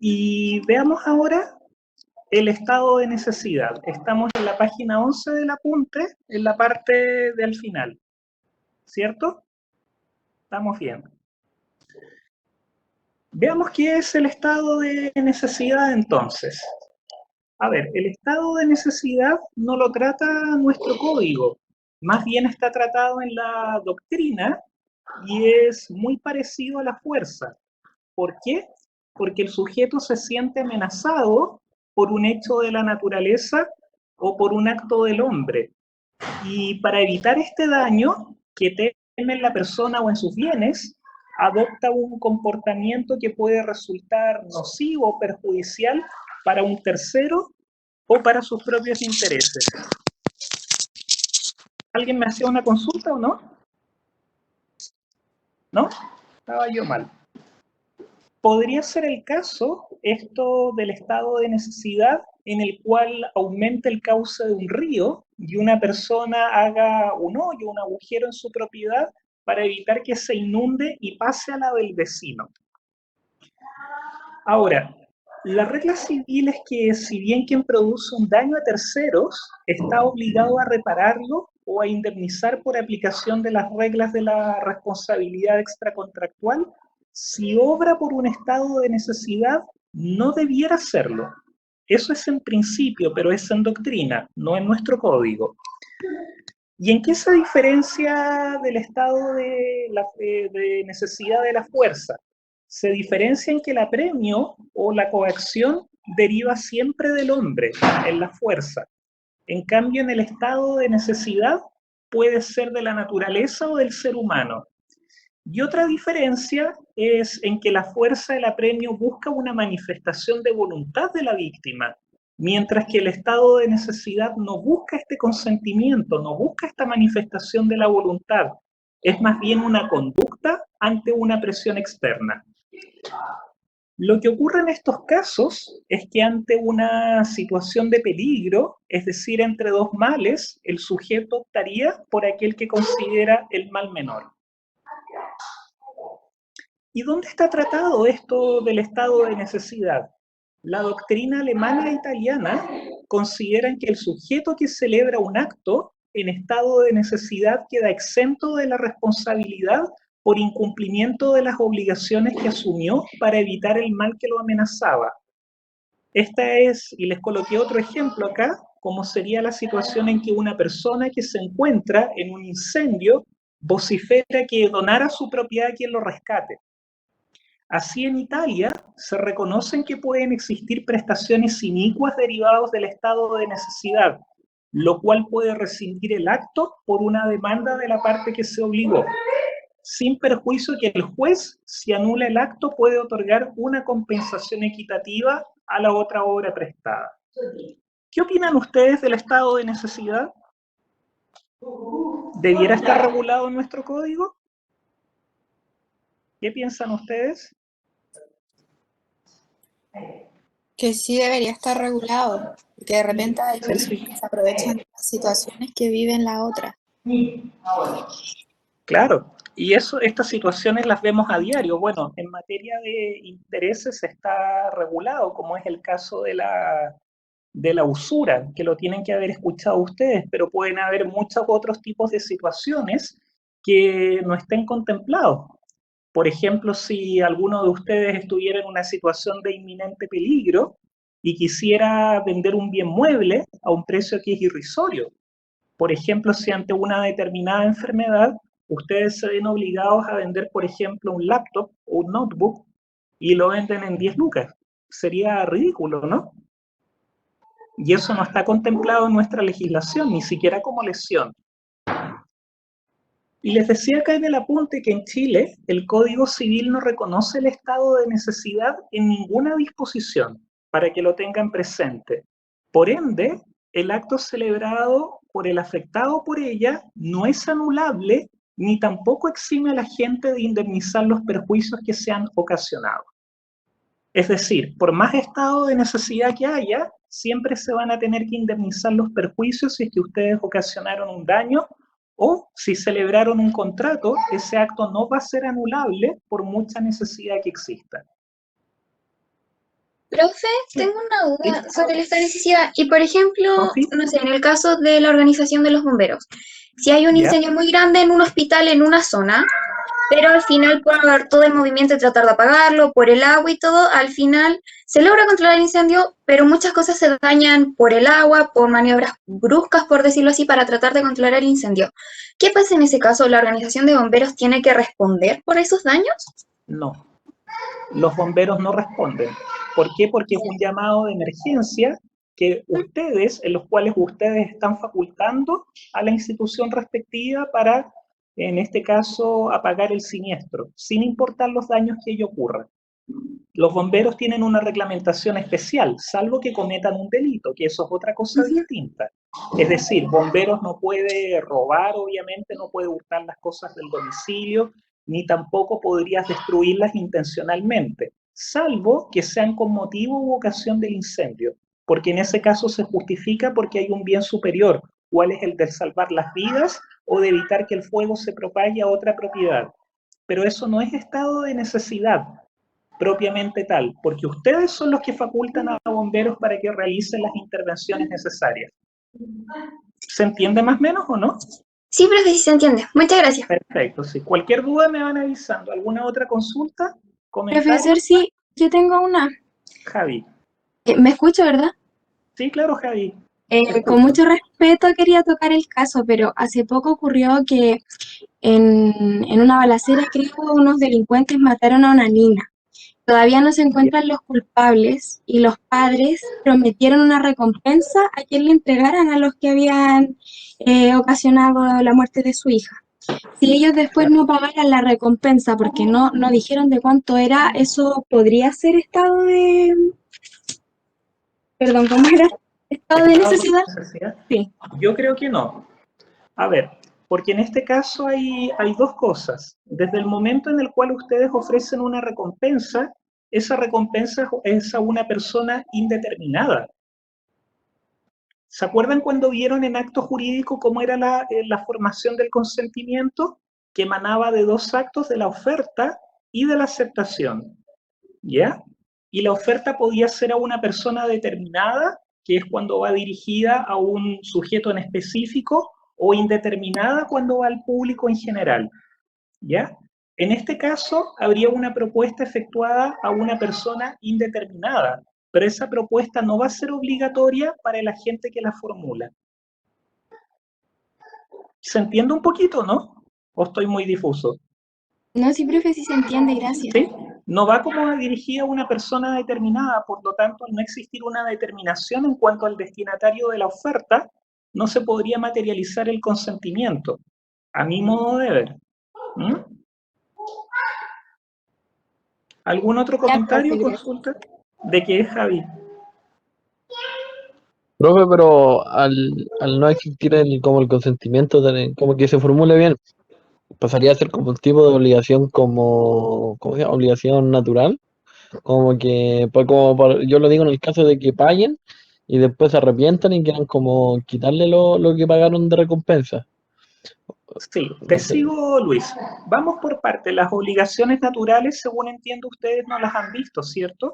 Y veamos ahora el estado de necesidad. Estamos en la página 11 del apunte, en la parte del final, ¿cierto? Estamos bien. Veamos qué es el estado de necesidad entonces. A ver, el estado de necesidad no lo trata nuestro código, más bien está tratado en la doctrina y es muy parecido a la fuerza. ¿Por qué? Porque el sujeto se siente amenazado por un hecho de la naturaleza o por un acto del hombre. Y para evitar este daño que teme en la persona o en sus bienes, adopta un comportamiento que puede resultar nocivo o perjudicial para un tercero o para sus propios intereses. ¿Alguien me hacía una consulta o no? ¿No? Estaba yo mal. Podría ser el caso, esto del estado de necesidad, en el cual aumenta el cauce de un río y una persona haga un hoyo, un agujero en su propiedad para evitar que se inunde y pase a la del vecino. Ahora, la regla civil es que si bien quien produce un daño a terceros está obligado a repararlo o a indemnizar por aplicación de las reglas de la responsabilidad extracontractual, si obra por un estado de necesidad, no debiera hacerlo. Eso es en principio, pero es en doctrina, no en nuestro código. ¿Y en qué se diferencia del estado de necesidad de la fuerza? Se diferencia en que el apremio o la coacción deriva siempre del hombre, en la fuerza. En cambio, en el estado de necesidad puede ser de la naturaleza o del ser humano. Y otra diferencia es en que la fuerza del apremio busca una manifestación de voluntad de la víctima, mientras que el estado de necesidad no busca este consentimiento, no busca esta manifestación de la voluntad. Es más bien una conducta ante una presión externa. Lo que ocurre en estos casos es que ante una situación de peligro, es decir, entre dos males, el sujeto optaría por aquel que considera el mal menor. ¿Y dónde está tratado esto del estado de necesidad? La doctrina alemana e italiana consideran que el sujeto que celebra un acto en estado de necesidad queda exento de la responsabilidad por incumplimiento de las obligaciones que asumió para evitar el mal que lo amenazaba. Esta es, y les coloqué otro ejemplo acá, como sería la situación en que una persona que se encuentra en un incendio vocifera que donara su propiedad a quien lo rescate. Así en Italia se reconocen que pueden existir prestaciones inicuas derivadas del estado de necesidad, lo cual puede rescindir el acto por una demanda de la parte que se obligó, sin perjuicio que el juez, si anula el acto, puede otorgar una compensación equitativa a la otra obra prestada. ¿Qué opinan ustedes del estado de necesidad? ¿Debiera estar regulado en nuestro código? ¿Qué piensan ustedes? Que sí debería estar regulado, que de repente hay personas que se aprovechan de las situaciones que viven la otra. Claro, y estas situaciones las vemos a diario. Bueno, en materia de intereses está regulado, como es el caso de la usura, que lo tienen que haber escuchado ustedes, pero pueden haber muchos otros tipos de situaciones que no estén contemplados. Por ejemplo, si alguno de ustedes estuviera en una situación de inminente peligro y quisiera vender un bien mueble a un precio que es irrisorio. Por ejemplo, si ante una determinada enfermedad ustedes se ven obligados a vender, por ejemplo, un laptop o un notebook y lo venden en 10 lucas. Sería ridículo, ¿no? Y eso no está contemplado en nuestra legislación, ni siquiera como lesión. Y les decía acá en el apunte que en Chile el Código Civil no reconoce el estado de necesidad en ninguna disposición, para que lo tengan presente. Por ende, el acto celebrado por el afectado por ella no es anulable ni tampoco exime a la gente de indemnizar los perjuicios que se han ocasionado. Es decir, por más estado de necesidad que haya, siempre se van a tener que indemnizar los perjuicios si es que ustedes ocasionaron un daño o si celebraron un contrato, ese acto no va a ser anulable por mucha necesidad que exista. Profe, tengo una duda sobre esta necesidad. Y por ejemplo, ¿Sofi? no sé, en el caso de la organización de los bomberos, si hay un ¿Ya? incendio muy grande en un hospital en una zona, pero al final por todo el movimiento de tratar de apagarlo, por el agua y todo, al final se logra controlar el incendio, pero muchas cosas se dañan por el agua, por maniobras bruscas, por decirlo así, para tratar de controlar el incendio. ¿Qué pasa en ese caso? ¿La organización de bomberos tiene que responder por esos daños? No. Los bomberos no responden. ¿Por qué? Porque es un llamado de emergencia que ustedes, en los cuales ustedes están facultando a la institución respectiva para, en este caso, apagar el siniestro, sin importar los daños que ello ocurran. Los bomberos tienen una reglamentación especial, salvo que cometan un delito, que eso es otra cosa distinta. Es decir, bomberos no puede robar, obviamente, no puede hurtar las cosas del domicilio, ni tampoco podrías destruirlas intencionalmente, salvo que sean con motivo u ocasión del incendio, porque en ese caso se justifica porque hay un bien superior, cuál es el de salvar las vidas o de evitar que el fuego se propague a otra propiedad. Pero eso no es estado de necesidad propiamente tal, porque ustedes son los que facultan a bomberos para que realicen las intervenciones necesarias. ¿Se entiende más o menos o no? Sí, profe, sí se entiende. Muchas gracias. Perfecto, sí. Cualquier duda me van avisando. ¿Alguna otra consulta? ¿Comentario? Profesor, sí, yo tengo una. Javi. Me escucho, ¿verdad? Sí, claro, Javi. Con mucho respeto quería tocar el caso, pero hace poco ocurrió que en una balacera, creo, unos delincuentes mataron a una niña. Todavía no se encuentran los culpables y los padres prometieron una recompensa a quien le entregaran a los que habían ocasionado la muerte de su hija. Si ellos después no pagaran la recompensa porque no dijeron de cuánto era, ¿eso podría ser estado de... Perdón, ¿cómo era? ¿Estado de necesidad? Sí. Yo creo que no. A ver, porque en este caso hay dos cosas. Desde el momento en el cual ustedes ofrecen una recompensa, esa recompensa es a una persona indeterminada. ¿Se acuerdan cuando vieron en acto jurídico cómo era la formación del consentimiento? Que emanaba de dos actos, de la oferta y de la aceptación. ¿Ya? Y la oferta podía ser a una persona determinada, que es cuando va dirigida a un sujeto en específico, o indeterminada cuando va al público en general. ¿Ya? En este caso, habría una propuesta efectuada a una persona indeterminada, pero esa propuesta no va a ser obligatoria para el agente que la formula. ¿Se entiende un poquito, no? ¿O estoy muy difuso? No, sí, profe, sí se entiende, gracias. ¿Sí? No va como dirigida a una persona determinada, por lo tanto, al no existir una determinación en cuanto al destinatario de la oferta, no se podría materializar el consentimiento, a mi modo de ver. ¿Mm? ¿Algún otro comentario o consulta? ¿De qué es, Javi? Profe, pero al no existir como el consentimiento, como que se formule bien, pasaría a ser como un tipo de obligación ¿cómo se llama? Obligación natural, como que, pues yo lo digo en el caso de que paguen y después se arrepientan y quieran como quitarle lo que pagaron de recompensa. Sí, te sigo, Luis. Vamos por parte. Las obligaciones naturales, según entiendo, ustedes no las han visto, ¿cierto?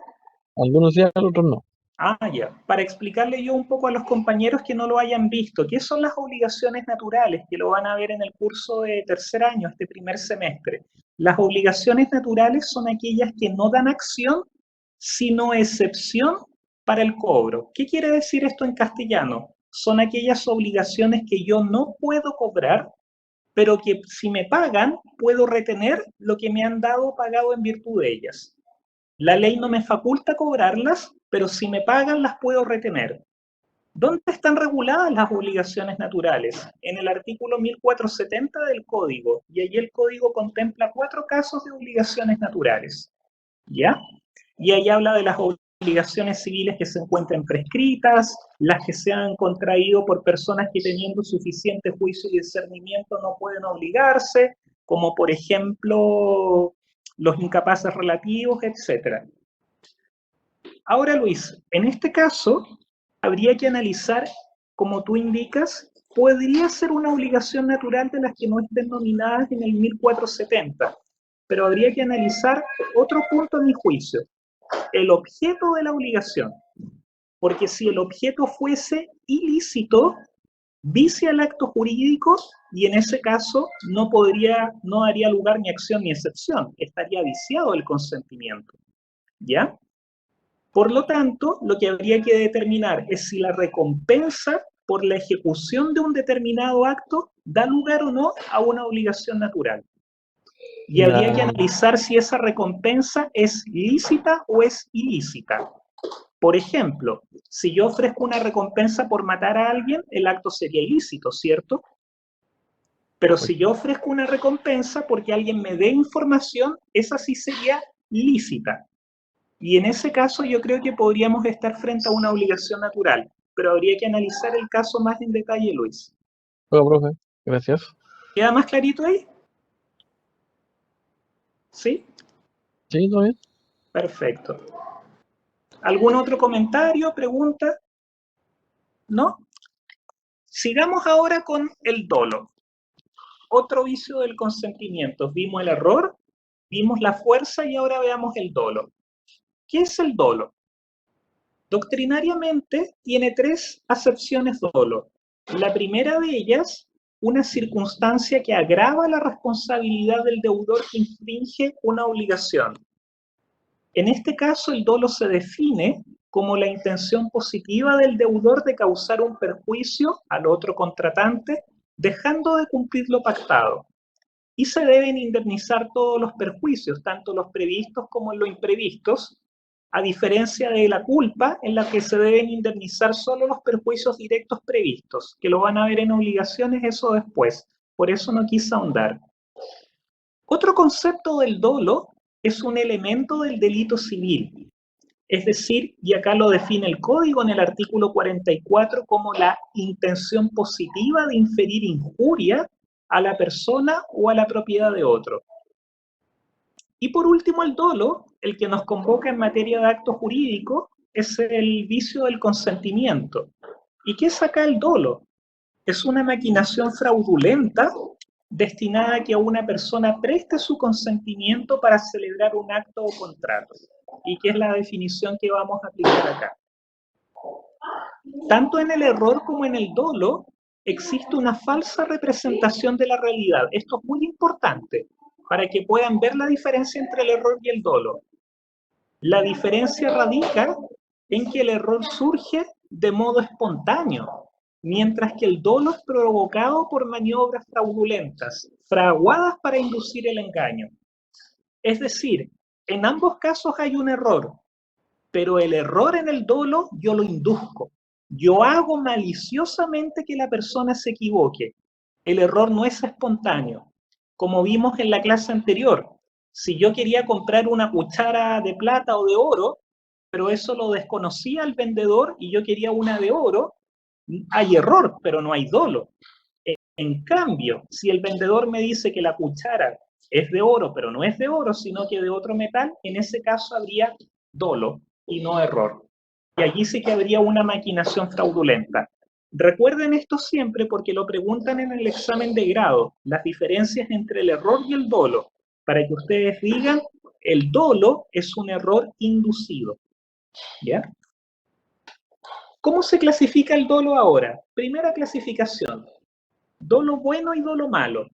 Algunos sí, otros no. Ah, ya. Para explicarle yo un poco a los compañeros que no lo hayan visto, ¿qué son las obligaciones naturales? Que lo van a ver en el curso de tercer año, este primer semestre. Las obligaciones naturales son aquellas que no dan acción, sino excepción para el cobro. ¿Qué quiere decir esto en castellano? Son aquellas obligaciones que yo no puedo cobrar, pero que si me pagan, puedo retener lo que me han dado pagado en virtud de ellas. La ley no me faculta cobrarlas, pero si me pagan las puedo retener. ¿Dónde están reguladas las obligaciones naturales? En el artículo 1470 del Código, y allí el Código contempla 4 casos de obligaciones naturales. ¿Ya? Y ahí habla de las obligaciones civiles que se encuentren prescritas, las que se han contraído por personas que teniendo suficiente juicio y discernimiento no pueden obligarse, como por ejemplo los incapaces relativos, etc. Ahora, Luis, en este caso habría que analizar, como tú indicas, podría ser una obligación natural de las que no estén nominadas en el 1470, pero habría que analizar otro punto a mi juicio. el objeto de la obligación. Porque si el objeto fuese ilícito, vicia el acto jurídico y en ese caso no daría lugar ni acción ni excepción, estaría viciado el consentimiento, ¿ya? Por lo tanto, lo que habría que determinar es si la recompensa por la ejecución de un determinado acto da lugar o no a una obligación natural. Y habría que analizar si esa recompensa es lícita o es ilícita. Por ejemplo, si yo ofrezco una recompensa por matar a alguien, el acto sería ilícito, ¿cierto? Pero si yo ofrezco una recompensa porque alguien me dé información, esa sí sería lícita. Y en ese caso yo creo que podríamos estar frente a una obligación natural, pero habría que analizar el caso más en detalle, Luis. Bueno, profe, gracias. ¿Queda más clarito ahí? ¿Sí? Sí, todo bien. Perfecto. ¿Algún otro comentario, pregunta? ¿No? Sigamos ahora con el dolo. Otro vicio del consentimiento. Vimos el error, vimos la fuerza y ahora veamos el dolo. ¿Qué es el dolo? Doctrinariamente tiene tres acepciones dolo. La primera de ellas, una circunstancia que agrava la responsabilidad del deudor que infringe una obligación. En este caso, el dolo se define como la intención positiva del deudor de causar un perjuicio al otro contratante, dejando de cumplir lo pactado. Y se deben indemnizar todos los perjuicios, tanto los previstos como los imprevistos, a diferencia de la culpa, en la que se deben indemnizar solo los perjuicios directos previstos, que lo van a ver en obligaciones eso después. Por eso no quise ahondar. Otro concepto del dolo es un elemento del delito civil. Es decir, y acá lo define el Código en el artículo 44 como la intención positiva de inferir injuria a la persona o a la propiedad de otro. Y por último, el dolo, el que nos convoca en materia de acto jurídico, es el vicio del consentimiento. ¿Y qué es acá el dolo? Es una maquinación fraudulenta destinada a que una persona preste su consentimiento para celebrar un acto o contrato. ¿Y qué es la definición que vamos a aplicar acá? Tanto en el error como en el dolo existe una falsa representación de la realidad. Esto es muy importante para que puedan ver la diferencia entre el error y el dolo. La diferencia radica en que el error surge de modo espontáneo, mientras que el dolo es provocado por maniobras fraudulentas, fraguadas para inducir el engaño. Es decir, en ambos casos hay un error, pero el error en el dolo yo lo induzco. Yo hago maliciosamente que la persona se equivoque. El error no es espontáneo. Como vimos en la clase anterior, si yo quería comprar una cuchara de plata o de oro, pero eso lo desconocía el vendedor y yo quería una de oro, hay error, pero no hay dolo. En cambio, si el vendedor me dice que la cuchara es de oro, pero no es de oro, sino que de otro metal, en ese caso habría dolo y no error. Y allí sí que habría una maquinación fraudulenta. Recuerden esto siempre porque lo preguntan en el examen de grado, las diferencias entre el error y el dolo, para que ustedes digan, el dolo es un error inducido. ¿Ya? ¿Cómo se clasifica el dolo ahora? Primera clasificación, dolo bueno y dolo malo.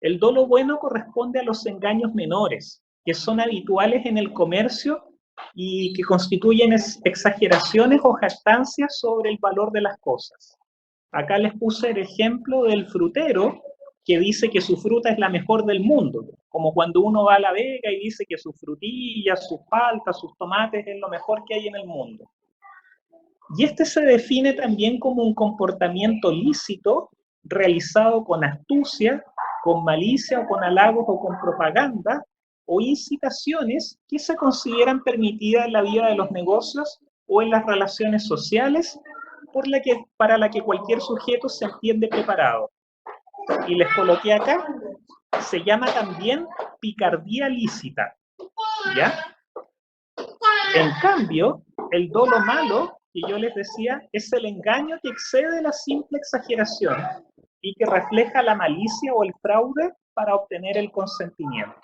El dolo bueno corresponde a los engaños menores, que son habituales en el comercio y que constituyen exageraciones o jactancias sobre el valor de las cosas. Acá les puse el ejemplo del frutero que dice que su fruta es la mejor del mundo, como cuando uno va a La Vega y dice que sus frutillas, sus paltas, sus tomates es lo mejor que hay en el mundo. Y este se define también como un comportamiento lícito realizado con astucia, con malicia o con halagos o con propaganda o incitaciones que se consideran permitidas en la vida de los negocios o en las relaciones sociales para la que cualquier sujeto se entiende preparado. Y les coloqué acá, se llama también picardía lícita, ¿ya? En cambio, el dolo malo, que yo les decía, es el engaño que excede la simple exageración y que refleja la malicia o el fraude para obtener el consentimiento.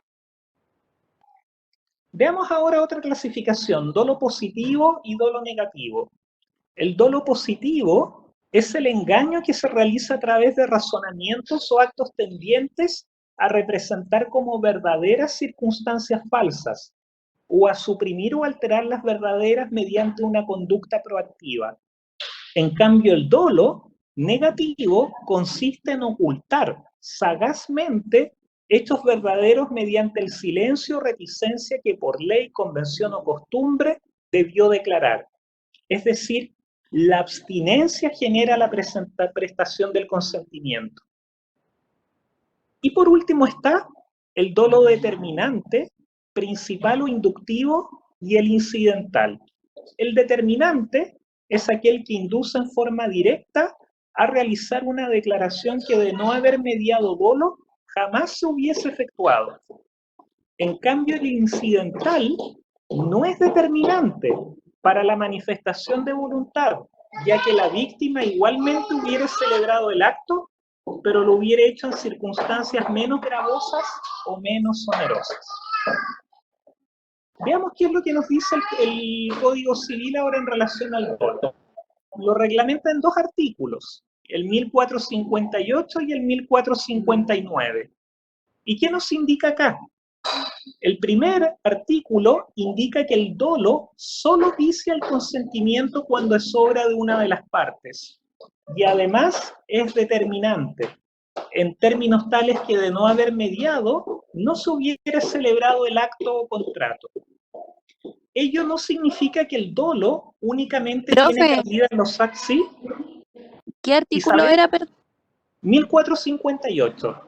Veamos ahora otra clasificación, dolo positivo y dolo negativo. El dolo positivo es el engaño que se realiza a través de razonamientos o actos tendientes a representar como verdaderas circunstancias falsas, o a suprimir o alterar las verdaderas mediante una conducta proactiva. En cambio, el dolo negativo consiste en ocultar sagazmente hechos verdaderos mediante el silencio o reticencia que por ley, convención o costumbre debió declarar. Es decir, la abstinencia genera la prestación del consentimiento. Y por último está el dolo determinante, principal o inductivo, y el incidental. El determinante es aquel que induce en forma directa a realizar una declaración que de no haber mediado dolo jamás se hubiese efectuado. En cambio, el incidental no es determinante para la manifestación de voluntad, ya que la víctima igualmente hubiera celebrado el acto, pero lo hubiera hecho en circunstancias menos gravosas o menos onerosas. Veamos qué es lo que nos dice el Código Civil ahora en relación al dolo. Lo reglamenta en dos artículos, el 1458 y el 1459. ¿Y qué nos indica acá? El primer artículo indica que el dolo solo vicia el consentimiento cuando es obra de una de las partes, y además es determinante, en términos tales que de no haber mediado, no se hubiera celebrado el acto o contrato. Ello no significa que el dolo únicamente tiene Profe, cabida en los actos. ¿Sí? ¿qué artículo Isabel, era? 1458.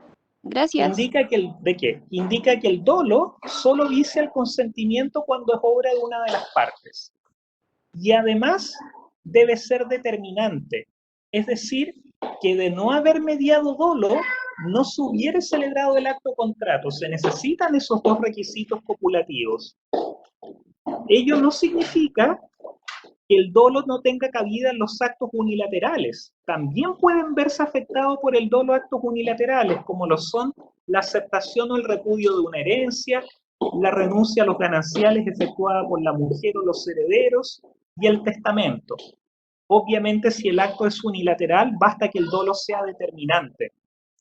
Gracias. Indica que ¿de qué? Indica que el dolo solo vicia el consentimiento cuando es obra de una de las partes. Y además debe ser determinante. Es decir, que de no haber mediado dolo, no se hubiera celebrado el acto contrato. Se necesitan esos dos requisitos copulativos. Ello no significa que el dolo no tenga cabida en los actos unilaterales. También pueden verse afectados por el dolo actos unilaterales, como lo son la aceptación o el repudio de una herencia, la renuncia a los gananciales efectuada por la mujer o los herederos, y el testamento. Obviamente, si el acto es unilateral, basta que el dolo sea determinante,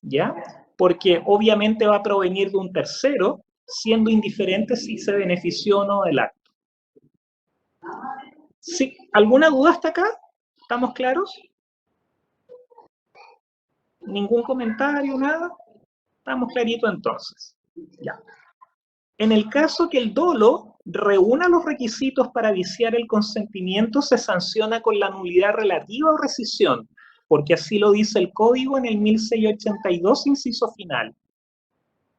¿ya? Porque obviamente va a provenir de un tercero, siendo indiferente si se benefició o no del acto. ¿Sí? ¿Alguna duda hasta acá? ¿Estamos claros? ¿Ningún comentario, nada? Estamos claritos entonces. Ya. En el caso que el dolo reúna los requisitos para viciar el consentimiento, se sanciona con la nulidad relativa o rescisión, porque así lo dice el Código en el 1682, inciso final.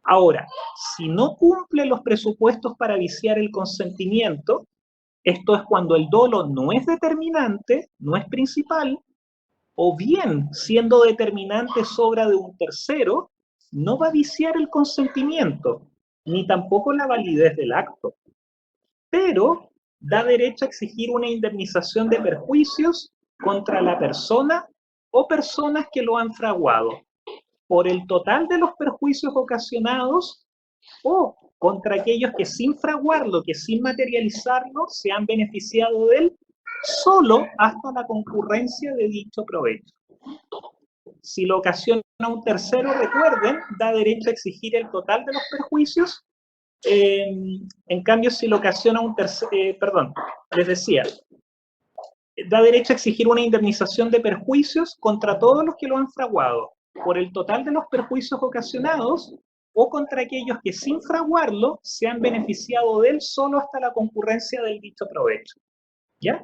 Ahora, si no cumple los presupuestos para viciar el consentimiento, esto es cuando el dolo no es determinante, no es principal, o bien, siendo determinante es obra de un tercero, no va a viciar el consentimiento, ni tampoco la validez del acto, pero da derecho a exigir una indemnización de perjuicios contra la persona o personas que lo han fraguado, por el total de los perjuicios ocasionados o contra aquellos que sin fraguarlo, que sin materializarlo, se han beneficiado de él, solo hasta la concurrencia de dicho provecho. Si lo ocasiona un tercero, recuerden, da derecho a exigir el total de los perjuicios. En cambio, si lo ocasiona un tercero, les decía, da derecho a exigir una indemnización de perjuicios contra todos los que lo han fraguado, por el total de los perjuicios ocasionados, o contra aquellos que sin fraguarlo se han beneficiado de él solo hasta la concurrencia del dicho provecho. ¿Ya?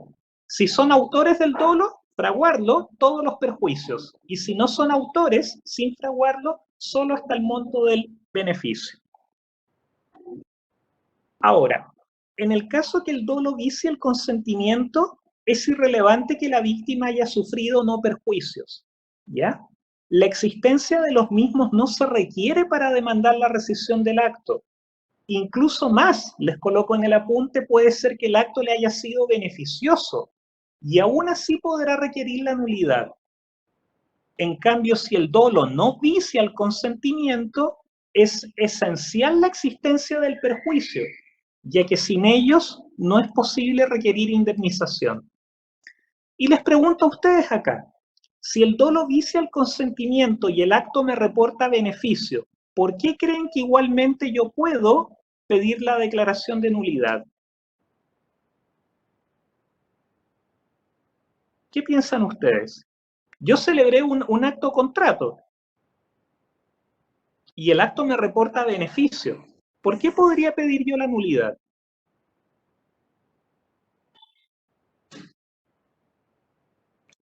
Si son autores del dolo, fraguarlo, todos los perjuicios. Y si no son autores, sin fraguarlo, solo hasta el monto del beneficio. Ahora, en el caso que el dolo vicie el consentimiento, es irrelevante que la víctima haya sufrido o no perjuicios, ¿ya? La existencia de los mismos no se requiere para demandar la rescisión del acto. Incluso más, les coloco en el apunte, puede ser que el acto le haya sido beneficioso y aún así podrá requerir la nulidad. En cambio, si el dolo no vicia el consentimiento, es esencial la existencia del perjuicio, ya que sin ellos no es posible requerir indemnización. Y les pregunto a ustedes acá, si el dolo vicia el consentimiento y el acto me reporta beneficio, ¿por qué creen que igualmente yo puedo pedir la declaración de nulidad? ¿Qué piensan ustedes? Yo celebré un acto contrato y el acto me reporta beneficio. ¿Por qué podría pedir yo la nulidad?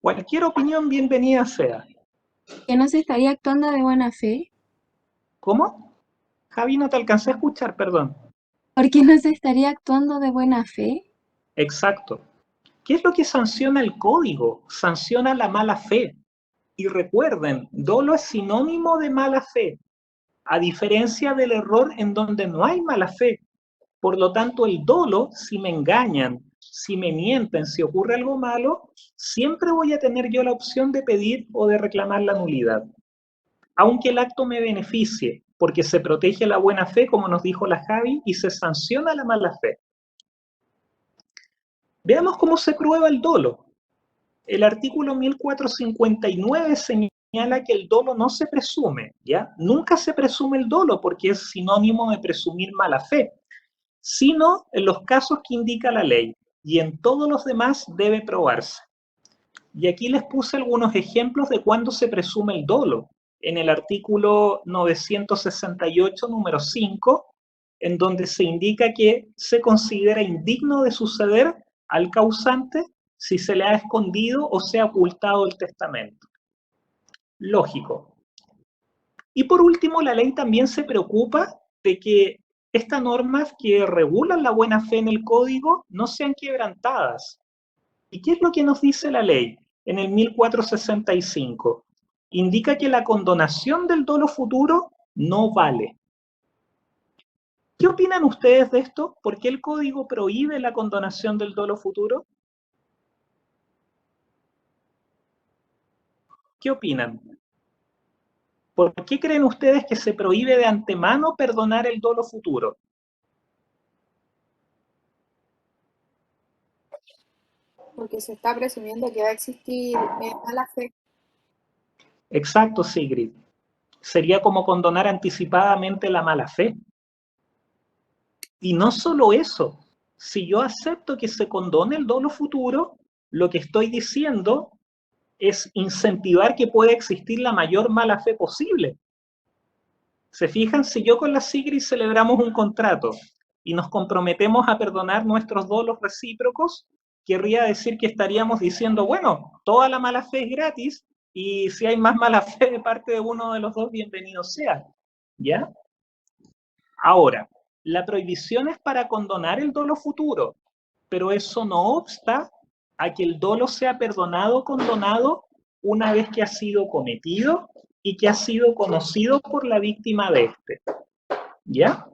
Cualquier opinión bienvenida sea. ¿Que no se estaría actuando de buena fe? ¿Cómo? Javi, no te alcancé a escuchar, perdón. ¿Por qué no se estaría actuando de buena fe? Exacto. ¿Qué es lo que sanciona el código? Sanciona la mala fe. Y recuerden, dolo es sinónimo de mala fe, a diferencia del error en donde no hay mala fe. Por lo tanto, el dolo, si me engañan, si me mienten, si ocurre algo malo, siempre voy a tener yo la opción de pedir o de reclamar la nulidad. Aunque el acto me beneficie, porque se protege la buena fe, como nos dijo la Javi, y se sanciona la mala fe. Veamos cómo se prueba el dolo. El artículo 1459 señala que el dolo no se presume, ¿ya? Nunca se presume el dolo porque es sinónimo de presumir mala fe, sino en los casos que indica la ley, y en todos los demás debe probarse. Y aquí les puse algunos ejemplos de cuándo se presume el dolo, en el artículo 968, número 5, en donde se indica que se considera indigno de suceder al causante si se le ha escondido o se ha ocultado el testamento. Lógico. Y por último, la ley también se preocupa de que estas normas que regulan la buena fe en el código no sean quebrantadas. ¿Y qué es lo que nos dice la ley en el 1465? Indica que la condonación del dolo futuro no vale. ¿Qué opinan ustedes de esto? ¿Por qué el código prohíbe la condonación del dolo futuro? ¿Qué opinan? ¿Por qué creen ustedes que se prohíbe de antemano perdonar el dolo futuro? Porque se está presumiendo que va a existir mala fe. Exacto, Sigrid. Sería como condonar anticipadamente la mala fe. Y no solo eso, si yo acepto que se condone el dolo futuro, lo que estoy diciendo es incentivar que pueda existir la mayor mala fe posible. ¿Se fijan? Si yo con la Sigrid celebramos un contrato y nos comprometemos a perdonar nuestros dolos recíprocos, querría decir que estaríamos diciendo, bueno, toda la mala fe es gratis y si hay más mala fe de parte de uno de los dos, bienvenido sea. ¿Ya? Ahora, la prohibición es para condonar el dolo futuro, pero eso no obsta a que el dolo sea perdonado o condonado una vez que ha sido cometido y que ha sido conocido por la víctima de este. ¿Ya?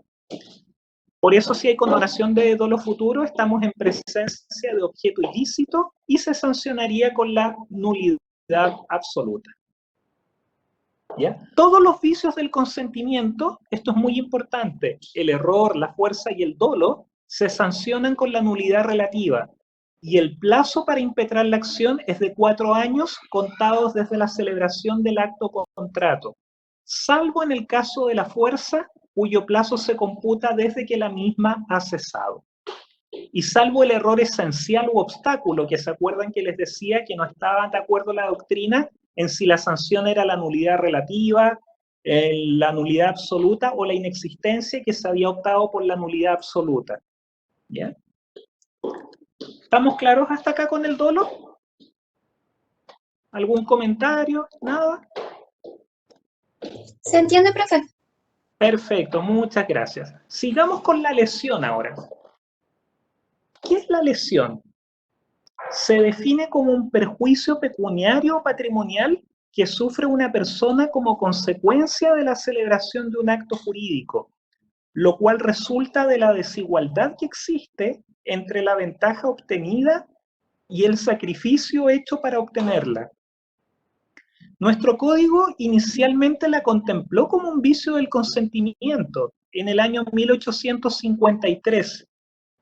Por eso, si hay condonación de dolo futuro, estamos en presencia de objeto ilícito y se sancionaría con la nulidad absoluta. ¿Ya? Todos los vicios del consentimiento, esto es muy importante, el error, la fuerza y el dolo, se sancionan con la nulidad relativa y el plazo para impetrar la acción es de 4 años contados desde la celebración del acto contrato, salvo en el caso de la fuerza, cuyo plazo se computa desde que la misma ha cesado. Y salvo el error esencial u obstáculo, que se acuerdan que les decía que no estaban de acuerdo la doctrina en si la sanción era la nulidad relativa, la nulidad absoluta o la inexistencia, que se había optado por la nulidad absoluta. ¿Ya? ¿Estamos claros hasta acá con el dolo? ¿Algún comentario? ¿Nada? ¿Se entiende, profe? Perfecto, muchas gracias. Sigamos con la lesión ahora. ¿Qué es la lesión? Se define como un perjuicio pecuniario o patrimonial que sufre una persona como consecuencia de la celebración de un acto jurídico, lo cual resulta de la desigualdad que existe entre la ventaja obtenida y el sacrificio hecho para obtenerla. Nuestro código inicialmente la contempló como un vicio del consentimiento en el año 1853,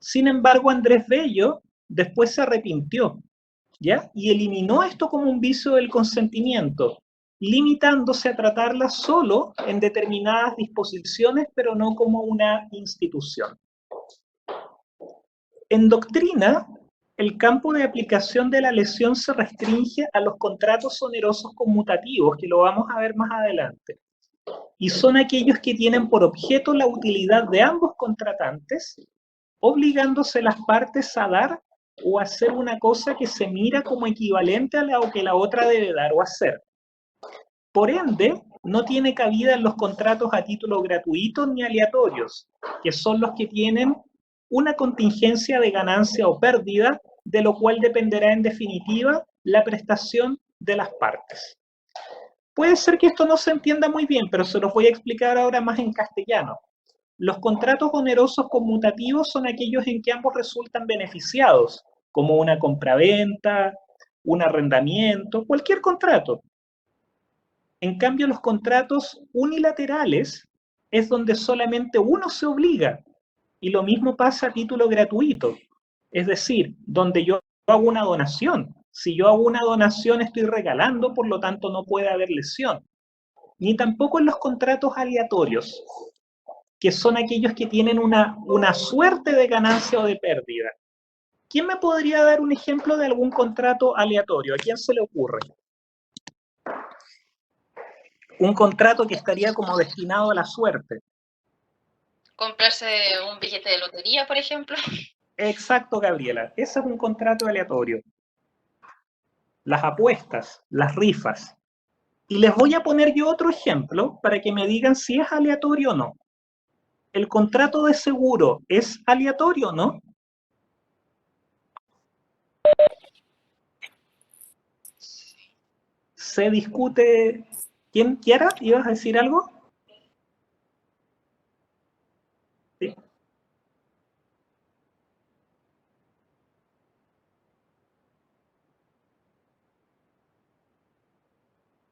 Sin embargo, Andrés Bello después se arrepintió, ¿ya? Y eliminó esto como un vicio del consentimiento, limitándose a tratarla solo en determinadas disposiciones, pero no como una institución. En doctrina, el campo de aplicación de la lesión se restringe a los contratos onerosos conmutativos, que lo vamos a ver más adelante, y son aquellos que tienen por objeto la utilidad de ambos contratantes, obligándose las partes a dar o hacer una cosa que se mira como equivalente a lo que la otra debe dar o hacer. Por ende, no tiene cabida en los contratos a título gratuito ni aleatorios, que son los que tienen una contingencia de ganancia o pérdida, de lo cual dependerá en definitiva la prestación de las partes. Puede ser que esto no se entienda muy bien, pero se los voy a explicar ahora más en castellano. Los contratos onerosos conmutativos son aquellos en que ambos resultan beneficiados, como una compraventa, un arrendamiento, cualquier contrato. En cambio, los contratos unilaterales es donde solamente uno se obliga, y lo mismo pasa a título gratuito, es decir, donde yo hago una donación. Si yo hago una donación estoy regalando, por lo tanto no puede haber lesión. Ni tampoco en los contratos aleatorios, que son aquellos que tienen una suerte de ganancia o de pérdida. ¿Quién me podría dar un ejemplo de algún contrato aleatorio? ¿A quién se le ocurre? Un contrato que estaría como destinado a la suerte. Comprarse un billete de lotería, por ejemplo. Exacto, Gabriela. Ese es un contrato aleatorio. Las apuestas, las rifas. Y les voy a poner yo otro ejemplo para que me digan si es aleatorio o no. ¿El contrato de seguro es aleatorio o no? Se discute. ¿Quién quiera? ¿Ibas a decir algo? Sí.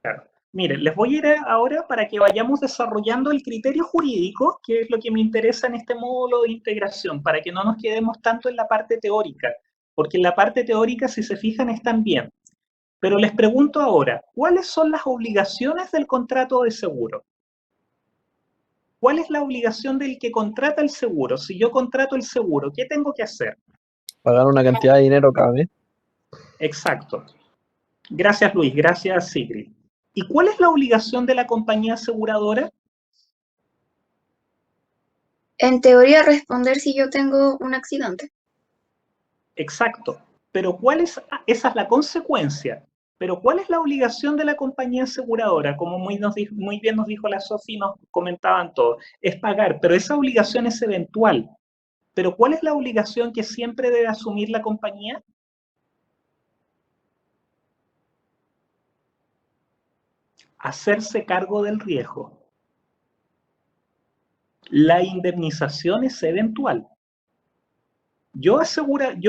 Claro. Miren, les voy a ir ahora para que vayamos desarrollando el criterio jurídico, que es lo que me interesa en este módulo de integración, para que no nos quedemos tanto en la parte teórica, porque en la parte teórica, si se fijan, están bien. Pero les pregunto ahora, ¿cuáles son las obligaciones del contrato de seguro? ¿Cuál es la obligación del que contrata el seguro? Si yo contrato el seguro, ¿qué tengo que hacer? Pagar una cantidad de dinero cada mes. Exacto. Gracias, Luis. Gracias, Sigrid. ¿Y cuál es la obligación de la compañía aseguradora? En teoría, responder si yo tengo un accidente. Exacto. Pero ¿cuál es? Esa es la consecuencia. Pero ¿cuál es la obligación de la compañía aseguradora? Como muy bien nos dijo la Sofi, nos comentaban todos. Es pagar, pero esa obligación es eventual. Pero ¿cuál es la obligación que siempre debe asumir la compañía? Hacerse cargo del riesgo. La indemnización es eventual. Yo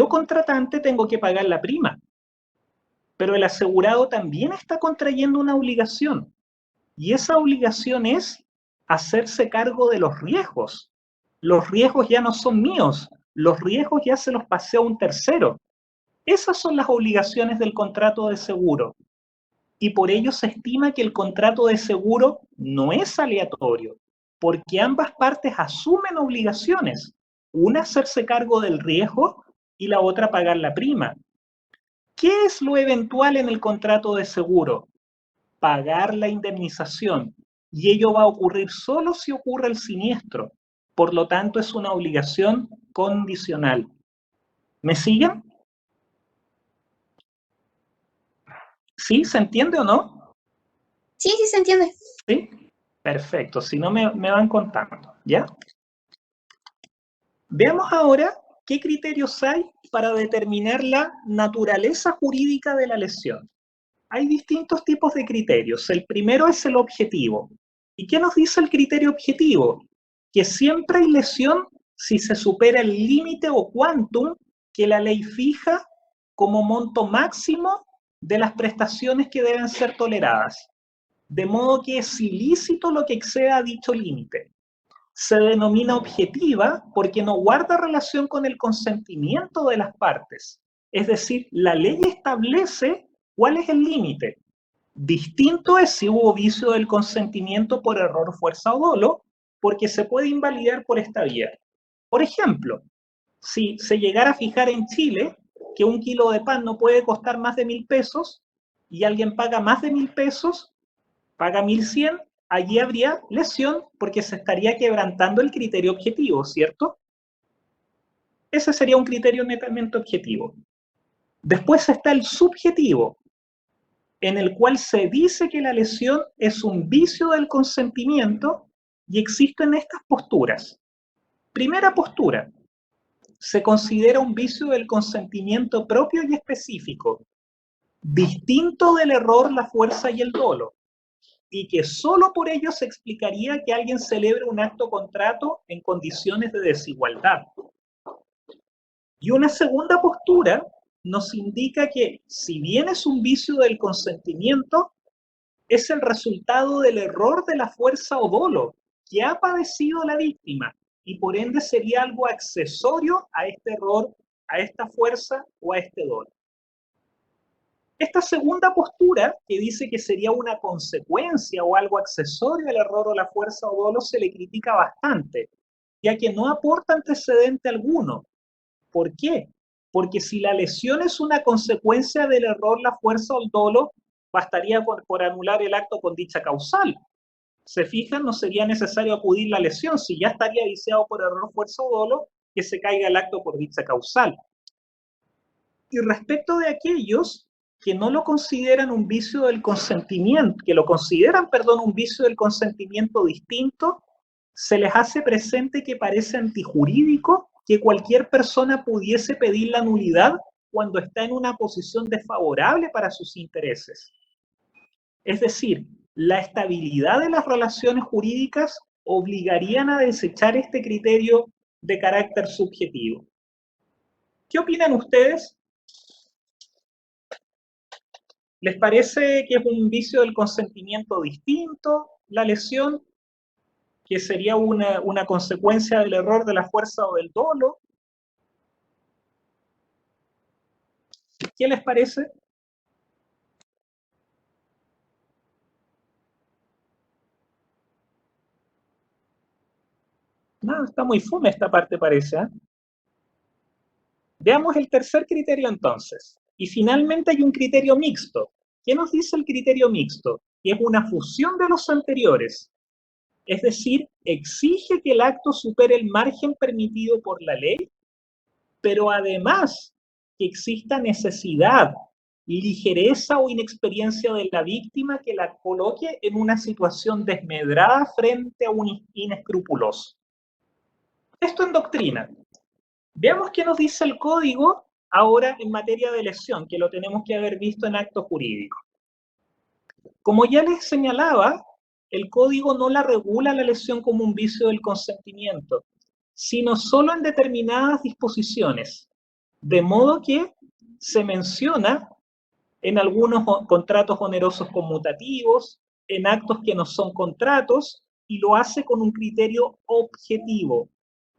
contratante tengo que pagar la prima, pero el asegurado también está contrayendo una obligación, y esa obligación es hacerse cargo de los riesgos. Los riesgos ya no son míos, los riesgos ya se los pasé a un tercero. Esas son las obligaciones del contrato de seguro, y por ello se estima que el contrato de seguro no es aleatorio, porque ambas partes asumen obligaciones, una hacerse cargo del riesgo y la otra pagar la prima. ¿Qué es lo eventual en el contrato de seguro? Pagar la indemnización, y ello va a ocurrir solo si ocurre el siniestro. Por lo tanto, es una obligación condicional. ¿Me siguen? ¿Sí? ¿Se entiende o no? Sí, sí se entiende. ¿Sí? Perfecto. Si no, me van contando, ¿ya? Veamos ahora qué criterios hay para determinar la naturaleza jurídica de la lesión. Hay distintos tipos de criterios. El primero es el objetivo. ¿Y qué nos dice el criterio objetivo? Que siempre hay lesión si se supera el límite o quantum que la ley fija como monto máximo de las prestaciones que deben ser toleradas. De modo que es ilícito lo que exceda dicho límite. Se denomina objetiva porque no guarda relación con el consentimiento de las partes. Es decir, la ley establece cuál es el límite. Distinto es si hubo vicio del consentimiento por error, fuerza o dolo, porque se puede invalidar por esta vía. Por ejemplo, si se llegara a fijar en Chile que 1 kilo de pan no puede costar más de 1.000 pesos y alguien paga más de 1.000 pesos, paga 1.100, allí habría lesión porque se estaría quebrantando el criterio objetivo, ¿cierto? Ese sería un criterio netamente objetivo. Después está el subjetivo, en el cual se dice que la lesión es un vicio del consentimiento y existen estas posturas. Primera postura, se considera un vicio del consentimiento propio y específico, distinto del error, la fuerza y el dolo, y que solo por ello se explicaría que alguien celebre un acto contrato en condiciones de desigualdad. Y una segunda postura nos indica que, si bien es un vicio del consentimiento, es el resultado del error, de la fuerza o dolo que ha padecido la víctima, y por ende sería algo accesorio a este error, a esta fuerza o a este dolo. Esta segunda postura, que dice que sería una consecuencia o algo accesorio al error o la fuerza o dolo, se le critica bastante, ya que no aporta antecedente alguno. ¿Por qué? Porque si la lesión es una consecuencia del error, la fuerza o el dolo, bastaría por anular el acto con dicha causal. Se fijan, no sería necesario acudir la lesión, si ya estaría viciado por error, fuerza o dolo, que se caiga el acto por dicha causal. Y respecto de aquellos que no lo consideran un vicio del consentimiento, que lo consideran, perdón, un vicio del consentimiento distinto, se les hace presente que parece antijurídico que cualquier persona pudiese pedir la nulidad cuando está en una posición desfavorable para sus intereses. Es decir, la estabilidad de las relaciones jurídicas obligarían a desechar este criterio de carácter subjetivo. ¿Qué opinan ustedes? ¿Les parece que es un vicio del consentimiento distinto la lesión, que sería una consecuencia del error, de la fuerza o del dolo? ¿Qué les parece? No, está muy fome esta parte, parece, ¿eh? Veamos el tercer criterio entonces. Y finalmente hay un criterio mixto. ¿Qué nos dice el criterio mixto? Que es una fusión de los anteriores. Es decir, exige que el acto supere el margen permitido por la ley, pero además que exista necesidad, ligereza o inexperiencia de la víctima que la coloque en una situación desmedrada frente a un inescrupuloso. Esto en doctrina. Veamos qué nos dice el código ahora en materia de lesión, que lo tenemos que haber visto en acto jurídico. Como ya les señalaba, el código no la regula la lesión como un vicio del consentimiento, sino solo en determinadas disposiciones, de modo que se menciona en algunos contratos onerosos conmutativos, en actos que no son contratos, y lo hace con un criterio objetivo.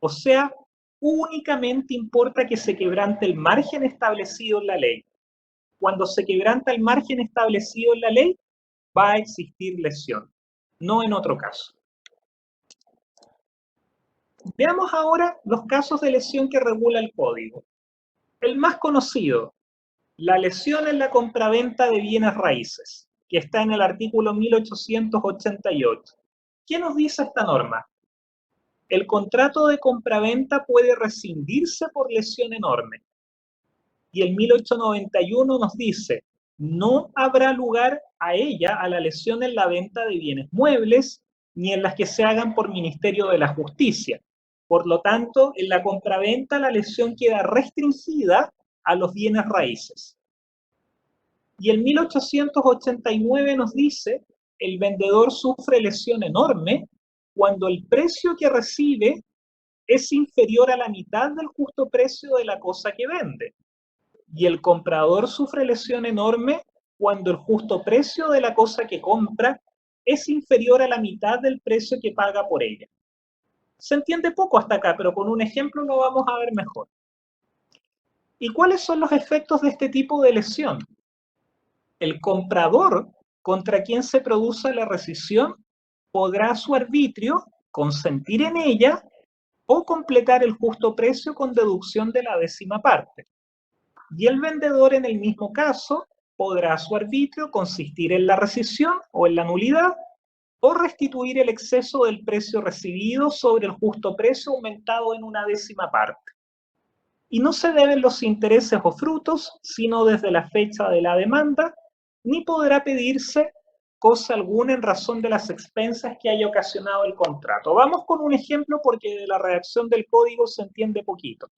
O sea, únicamente importa que se quebrante el margen establecido en la ley. Cuando se quebranta el margen establecido en la ley, va a existir lesión, no en otro caso. Veamos ahora los casos de lesión que regula el código. El más conocido, la lesión en la compraventa de bienes raíces, que está en el artículo 1888. ¿Qué nos dice esta norma? El contrato de compraventa puede rescindirse por lesión enorme. Y el 1891 nos dice, no habrá lugar a ella, a la lesión en la venta de bienes muebles, ni en las que se hagan por Ministerio de la Justicia. Por lo tanto, en la compraventa la lesión queda restringida a los bienes raíces. Y el 1889 nos dice, el vendedor sufre lesión enorme cuando el precio que recibe es inferior a la mitad del justo precio de la cosa que vende. Y el comprador sufre lesión enorme cuando el justo precio de la cosa que compra es inferior a la mitad del precio que paga por ella. Se entiende poco hasta acá, pero con un ejemplo lo vamos a ver mejor. ¿Y cuáles son los efectos de este tipo de lesión? El comprador contra quien se produce la rescisión podrá a su arbitrio consentir en ella o completar el justo precio con deducción de la décima parte. Y el vendedor en el mismo caso podrá a su arbitrio consistir en la rescisión o en la nulidad o restituir el exceso del precio recibido sobre el justo precio aumentado en una décima parte. Y no se deben los intereses o frutos, sino desde la fecha de la demanda, ni podrá pedirse cosa alguna en razón de las expensas que haya ocasionado el contrato. Vamos con un ejemplo porque de la redacción del código se entiende poquito.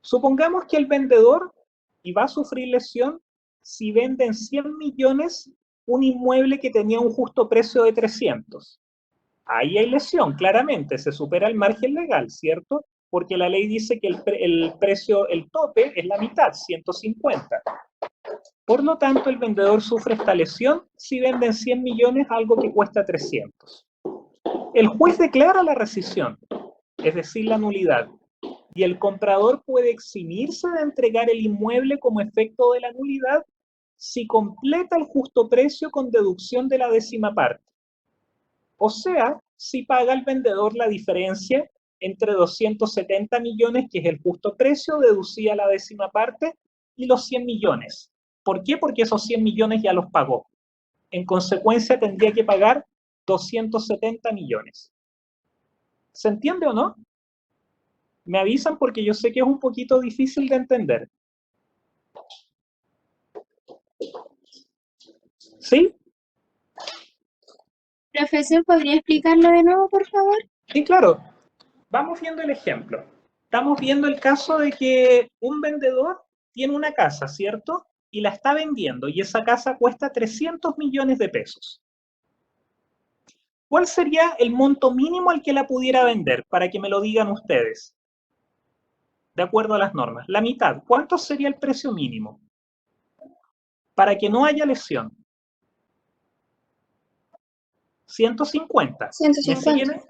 Supongamos que el vendedor, y va a sufrir lesión, si vende en 100 millones un inmueble que tenía un justo precio de 300. Ahí hay lesión, claramente, se supera el margen legal, ¿cierto? Porque la ley dice que el precio, el tope, es la mitad, 150. Por lo tanto, el vendedor sufre esta lesión si vende en 100 millones algo que cuesta 300. El juez declara la rescisión, es decir, la nulidad, y el comprador puede eximirse de entregar el inmueble como efecto de la nulidad si completa el justo precio con deducción de la décima parte. O sea, si paga el vendedor la diferencia entre 270 millones, que es el justo precio, deducida la décima parte, y los 100 millones. ¿Por qué? Porque esos 100 millones ya los pagó. En consecuencia, tendría que pagar 270 millones. ¿Se entiende o no? Me avisan porque yo sé que es un poquito difícil de entender. ¿Sí? Profesor, ¿podría explicarlo de nuevo, por favor? Sí, claro. Vamos viendo el ejemplo. Estamos viendo el caso de que un vendedor tiene una casa, ¿cierto? Y la está vendiendo, y esa casa cuesta 300 millones de pesos. ¿Cuál sería el monto mínimo al que la pudiera vender? Para que me lo digan ustedes. De acuerdo a las normas. La mitad. ¿Cuánto sería el precio mínimo? Para que no haya lesión. 150. 150. ¿Me siguen?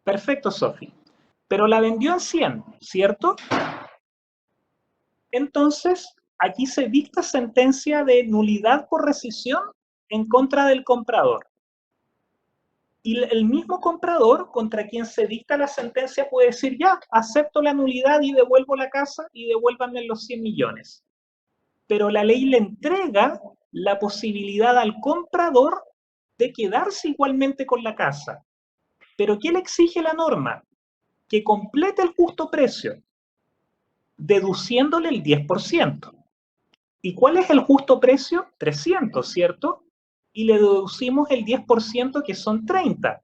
Perfecto, Sofi. Pero la vendió en 100, ¿cierto? Entonces, aquí se dicta sentencia de nulidad por rescisión en contra del comprador. Y el mismo comprador contra quien se dicta la sentencia puede decir, ya, acepto la nulidad y devuelvo la casa y devuélvanme los 100 millones. Pero la ley le entrega la posibilidad al comprador de quedarse igualmente con la casa. ¿Pero qué le exige la norma? Que complete el justo precio, deduciéndole el 10%. ¿Y cuál es el justo precio? 300, ¿cierto? Y le deducimos el 10%, que son 30.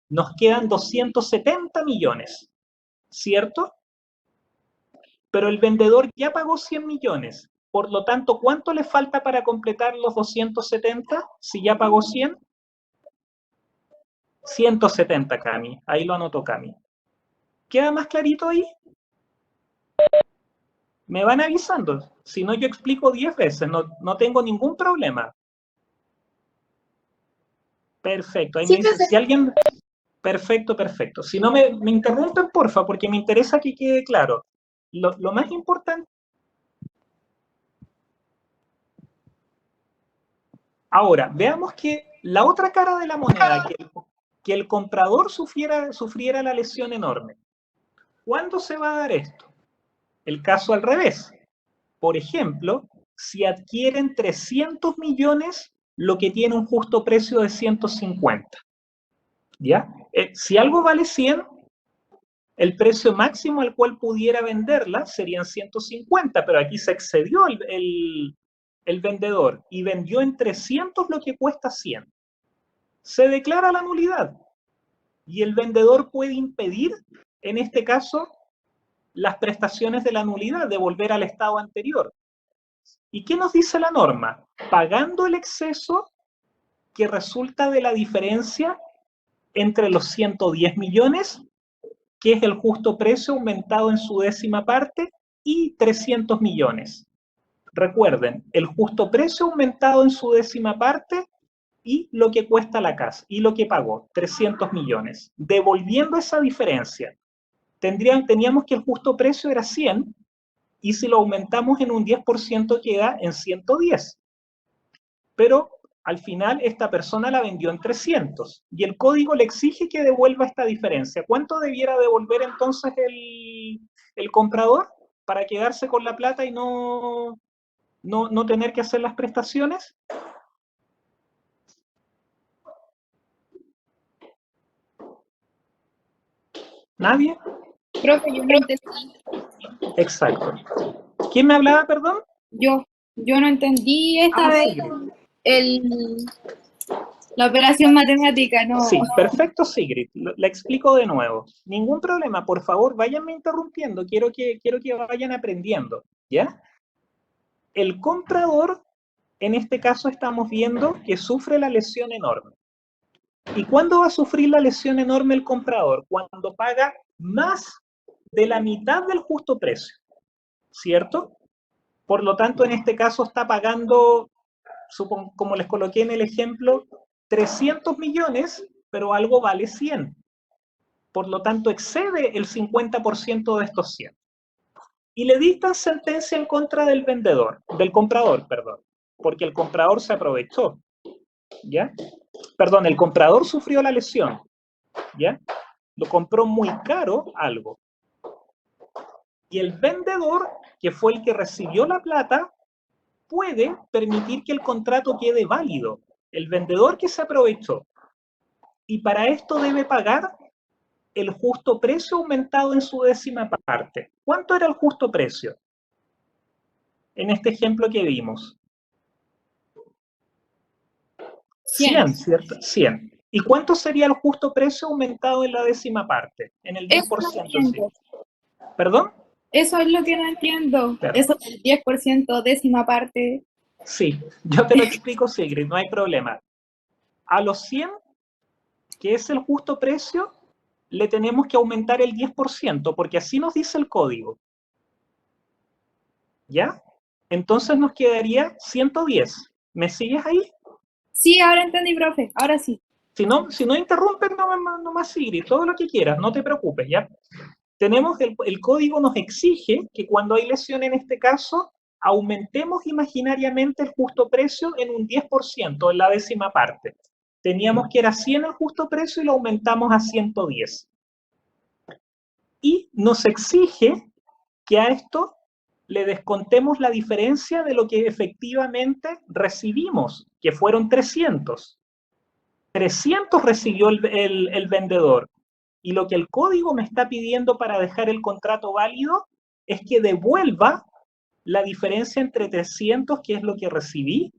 Nos quedan 270 millones, ¿cierto? Pero el vendedor ya pagó 100 millones. Por lo tanto, ¿cuánto le falta para completar los 270 si ya pagó 100? 170, Cami. Ahí lo anotó Cami. ¿Queda más clarito ahí? Me van avisando. Si no, yo explico 10 veces. No tengo ningún problema. Perfecto. Ahí Sí, me dice, profe. si alguien... Perfecto, perfecto. Si no, me interrumpen, porfa, porque me interesa que quede claro. Lo más importante... Ahora, veamos que la otra cara de la moneda, que el comprador sufriera la lesión enorme. ¿Cuándo se va a dar esto? El caso al revés. Por ejemplo, si adquieren 300 millones, lo que tiene un justo precio de 150. ¿Ya? Si algo vale 100, el precio máximo al cual pudiera venderla serían 150, pero aquí se excedió el vendedor y vendió en 300 lo que cuesta 100. Se declara la nulidad y el vendedor puede impedir, en este caso, las prestaciones de la nulidad, de volver al estado anterior. ¿Y qué nos dice la norma? Pagando el exceso que resulta de la diferencia entre los 110 millones, que es el justo precio aumentado en su décima parte, y 300 millones. Recuerden, el justo precio aumentado en su décima parte y lo que cuesta la casa, y lo que pagó, 300 millones. Devolviendo esa diferencia, teníamos que el justo precio era 100, y si lo aumentamos en un 10% queda en 110. Pero al final esta persona la vendió en 300, y el código le exige que devuelva esta diferencia. ¿Cuánto debiera devolver entonces el comprador para quedarse con la plata y no tener que hacer las prestaciones? ¿Nadie? Profe, yo no entendí. Exacto. ¿Quién me hablaba, perdón? Yo no entendí esta vez la operación matemática, no. Sí, perfecto, Sigrid. La explico de nuevo. Ningún problema, por favor, váyanme interrumpiendo. Quiero que vayan aprendiendo, ¿ya? El comprador, en este caso estamos viendo que sufre la lesión enorme. ¿Y cuándo va a sufrir la lesión enorme el comprador? Cuando paga más de la mitad del justo precio, ¿cierto? Por lo tanto, en este caso está pagando, como les coloqué en el ejemplo, 300 millones, pero algo vale 100. Por lo tanto, excede el 50% de estos 100. Y le dictan sentencia en contra del comprador, perdón, porque el comprador se aprovechó, ¿ya? Perdón, el comprador sufrió la lesión, ¿ya? Lo compró muy caro algo. Y el vendedor, que fue el que recibió la plata, puede permitir que el contrato quede válido. El vendedor que se aprovechó. Y para esto debe pagar el justo precio aumentado en su décima parte. ¿Cuánto era el justo precio? En este ejemplo que vimos. 100, ¿cierto? 100. ¿Y cuánto sería el justo precio aumentado en la décima parte? En el 10%. Sí. ¿Perdón? Eso es lo que no entiendo. Claro. Eso del 10%, décima parte. Sí, yo te lo explico, Sigrid, no hay problema. A los 100, que es el justo precio, le tenemos que aumentar el 10%, porque así nos dice el código. ¿Ya? Entonces nos quedaría 110. ¿Me sigues ahí? Sí, ahora entendí, profe. Ahora sí. Si no interrumpen, no más, Sigrid, todo lo que quieras, no te preocupes, ¿ya? Tenemos el código nos exige que cuando hay lesión en este caso, aumentemos imaginariamente el justo precio en un 10%, en la décima parte. Teníamos que era 100 el justo precio y lo aumentamos a 110. Y nos exige que a esto le descontemos la diferencia de lo que efectivamente recibimos, que fueron 300. 300 recibió el vendedor. Y lo que el código me está pidiendo para dejar el contrato válido es que devuelva la diferencia entre 300, que es lo que recibí,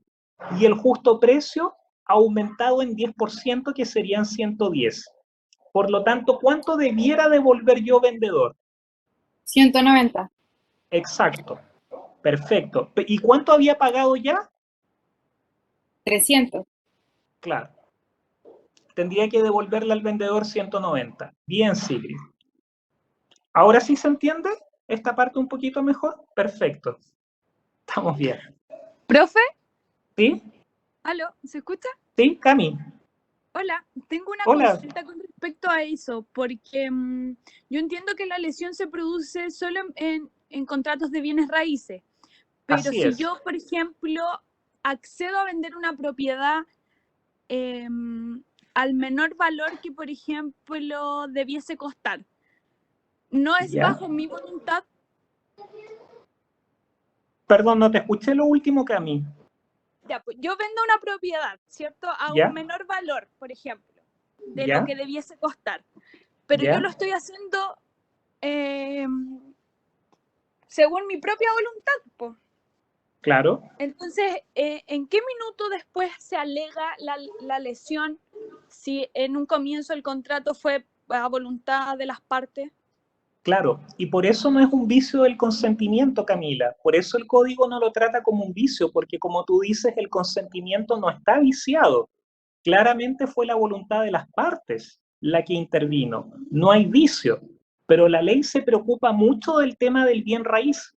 y el justo precio aumentado en 10%, que serían 110. Por lo tanto, ¿cuánto debiera devolver yo, vendedor? 190. Exacto. Perfecto. ¿Y cuánto había pagado ya? 300. Claro. Tendría que devolverle al vendedor 190. Bien, Sigrid. ¿Ahora sí se entiende esta parte un poquito mejor? Perfecto. Estamos bien. ¿Profe? ¿Sí? ¿Aló? ¿Se escucha? Sí, Cami. Hola, tengo una Hola. consulta con respecto a eso, porque yo entiendo que la lesión se produce solo en contratos de bienes raíces, pero Así si es. yo, por ejemplo, accedo a vender una propiedad al menor valor que, por ejemplo, debiese costar, ¿no es ¿Ya? bajo mi voluntad? Perdón, no te escuché lo último, Cami. Ya, pues, yo vendo una propiedad, ¿cierto? A ¿Ya? un menor valor, por ejemplo, de ¿Ya? lo que debiese costar. Pero ¿Ya? yo lo estoy haciendo según mi propia voluntad, po. Claro. Entonces, ¿en qué minuto después se alega la lesión si en un comienzo el contrato fue a voluntad de las partes? Claro, y por eso no es un vicio del consentimiento, Camila. Por eso el código no lo trata como un vicio, porque como tú dices, el consentimiento no está viciado. Claramente fue la voluntad de las partes la que intervino. No hay vicio, pero la ley se preocupa mucho del tema del bien raíz.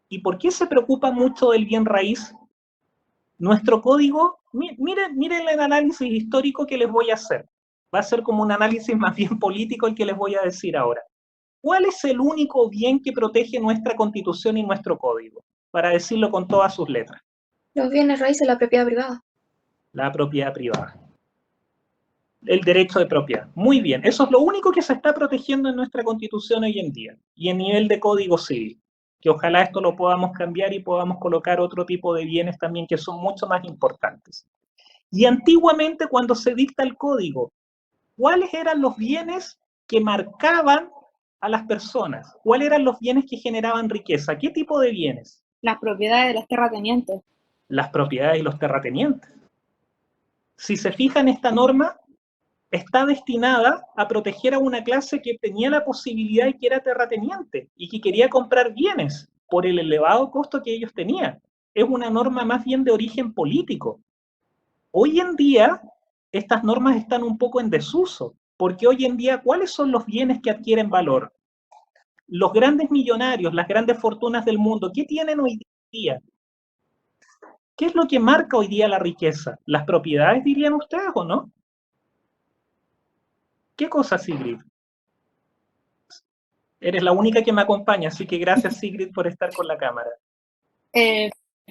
¿Y por qué se preocupa mucho del bien raíz? Nuestro código, miren el análisis histórico que les voy a hacer. Va a ser como un análisis más bien político el que les voy a decir ahora. ¿Cuál es el único bien que protege nuestra Constitución y nuestro código? Para decirlo con todas sus letras. Los bienes raíces, la propiedad privada. La propiedad privada. El derecho de propiedad. Muy bien. Eso es lo único que se está protegiendo en nuestra Constitución hoy en día. Y en nivel de Código Civil. Que ojalá esto lo podamos cambiar y podamos colocar otro tipo de bienes también que son mucho más importantes. Y antiguamente, cuando se dicta el código, ¿cuáles eran los bienes que marcaban a las personas? ¿Cuáles eran los bienes que generaban riqueza? ¿Qué tipo de bienes? Las propiedades de los terratenientes. Las propiedades y los terratenientes. Si se fijan, esta norma está destinada a proteger a una clase que tenía la posibilidad y que era terrateniente y que quería comprar bienes por el elevado costo que ellos tenían. Es una norma más bien de origen político. Hoy en día, estas normas están un poco en desuso, porque hoy en día, ¿cuáles son los bienes que adquieren valor? Los grandes millonarios, las grandes fortunas del mundo, ¿qué tienen hoy día? ¿Qué es lo que marca hoy día la riqueza? ¿Las propiedades, dirían ustedes, o no? ¿Qué cosa, Sigrid? Eres la única que me acompaña, así que gracias, Sigrid, por estar con la cámara.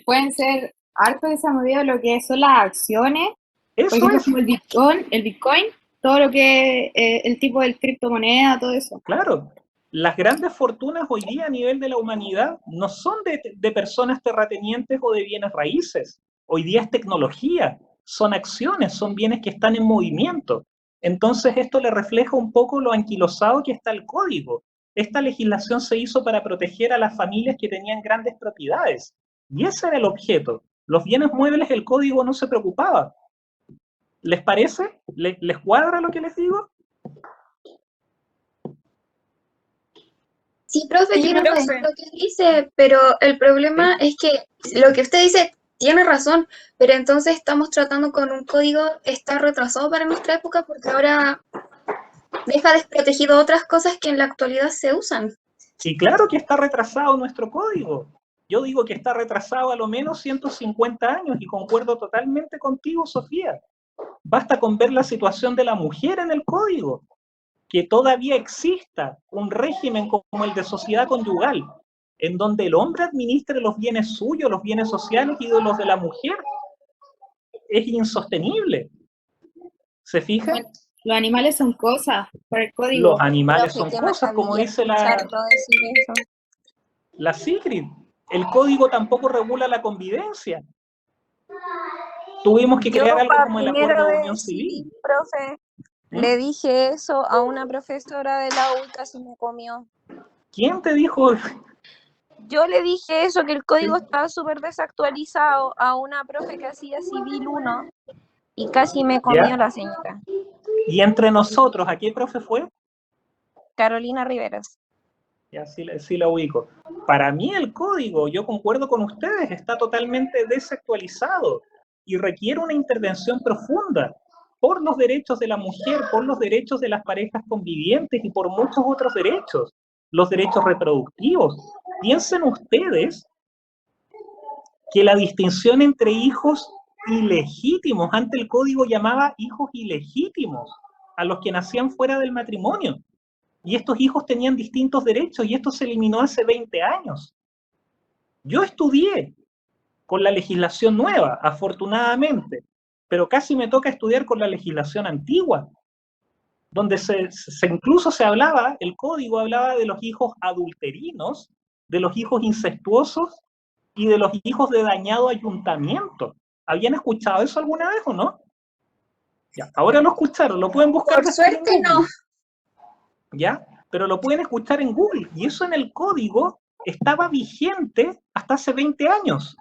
Pueden ser harto desamovidos lo que son las acciones, por Eso ejemplo, es, como el Bitcoin, todo lo que el tipo de criptomoneda, todo eso. claro. Las grandes fortunas hoy día a nivel de la humanidad no son de personas terratenientes o de bienes raíces. Hoy día es tecnología, son acciones, son bienes que están en movimiento. Entonces esto le refleja un poco lo anquilosado que está el código. Esta legislación se hizo para proteger a las familias que tenían grandes propiedades. Y ese era el objeto. Los bienes muebles, el código no se preocupaba. ¿Les parece? ¿Les cuadra lo que les digo? Sí, profe, Sí, tiene profe. razón lo que dice, pero el problema es que lo que usted dice tiene razón, pero entonces estamos tratando con un código que está retrasado para nuestra época porque ahora deja desprotegido otras cosas que en la actualidad se usan. Y claro que está retrasado nuestro código. Yo digo que está retrasado a lo menos 150 años y concuerdo totalmente contigo, Sofía. Basta con ver la situación de la mujer en el código, que todavía exista un régimen como el de sociedad conyugal, en donde el hombre administre los bienes suyos, los bienes sociales y los de la mujer. Es insostenible. ¿Se fijan? Los animales son cosas para el código. Los animales Profe, son qué cosas, como maravilla dice escucharlo decir eso. la Sigrid. El código tampoco regula la convivencia. Tuvimos que Yo crear algo para como el primero acuerdo de de unión civil. civil, profe, le dije eso a una profesora de la U y casi me comió. ¿Quién te dijo? Yo le dije eso, que el código estaba súper desactualizado a una profe que hacía civil 1 y casi me comió ¿Ya? la señora. Y entre nosotros, ¿a qué profe fue? Carolina Riveras. Ya sí la ubico. Para mí el código, yo concuerdo con ustedes, está totalmente desactualizado y requiere una intervención profunda por los derechos de la mujer, por los derechos de las parejas convivientes y por muchos otros derechos, los derechos reproductivos. Piensen ustedes que la distinción entre hijos ilegítimos, ante el código llamaba hijos ilegítimos a los que nacían fuera del matrimonio. Y estos hijos tenían distintos derechos y esto se eliminó hace 20 años. Yo estudié con la legislación nueva, afortunadamente, pero casi me toca estudiar con la legislación antigua, donde incluso se hablaba, el código hablaba de los hijos adulterinos, de los hijos incestuosos y de los hijos de dañado ayuntamiento. ¿Habían escuchado eso alguna vez o no? Ya, ahora lo escucharon, lo pueden buscar. Por suerte no. ¿Ya? Pero lo pueden escuchar en Google, y eso en el código estaba vigente hasta hace 20 años.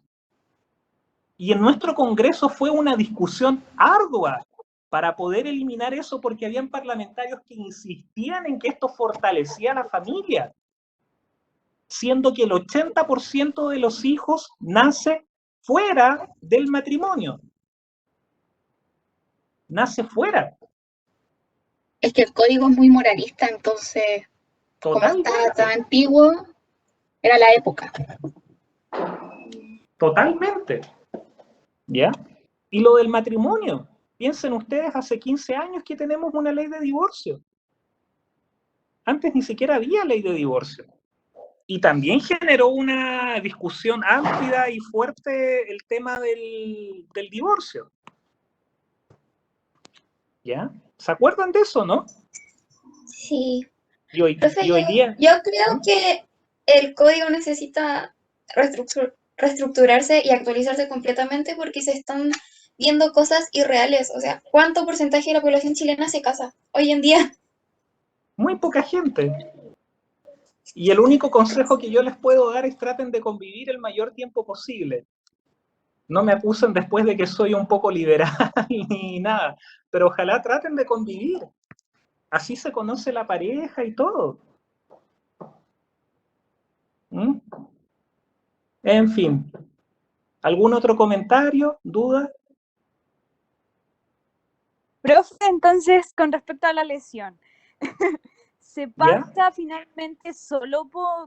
Y en nuestro Congreso fue una discusión ardua para poder eliminar eso porque habían parlamentarios que insistían en que esto fortalecía a la familia, siendo que el 80% de los hijos nace fuera del matrimonio. Nace fuera. Es que el código es muy moralista, entonces, como está tan antiguo, era la época. Totalmente. ¿Ya? Y lo del matrimonio. Piensen ustedes, hace 15 años que tenemos una ley de divorcio. Antes ni siquiera había ley de divorcio. Y también generó una discusión amplia y fuerte el tema del divorcio. ¿Ya? ¿Se acuerdan de eso, no? Sí. Y hoy día... Yo creo que el código necesita reestructurarse y actualizarse completamente porque se están viendo cosas irreales. O sea, ¿cuánto porcentaje de la población chilena se casa hoy en día? Muy poca gente. Y el único consejo que yo les puedo dar es traten de convivir el mayor tiempo posible. No me acusen después de que soy un poco liberal ni nada, pero ojalá traten de convivir. Así se conoce la pareja y todo. ¿Mm? En fin. ¿Algún otro comentario? ¿Duda? Profe, entonces, con respecto a la lesión, ¿se ¿Ya? pasa finalmente solo a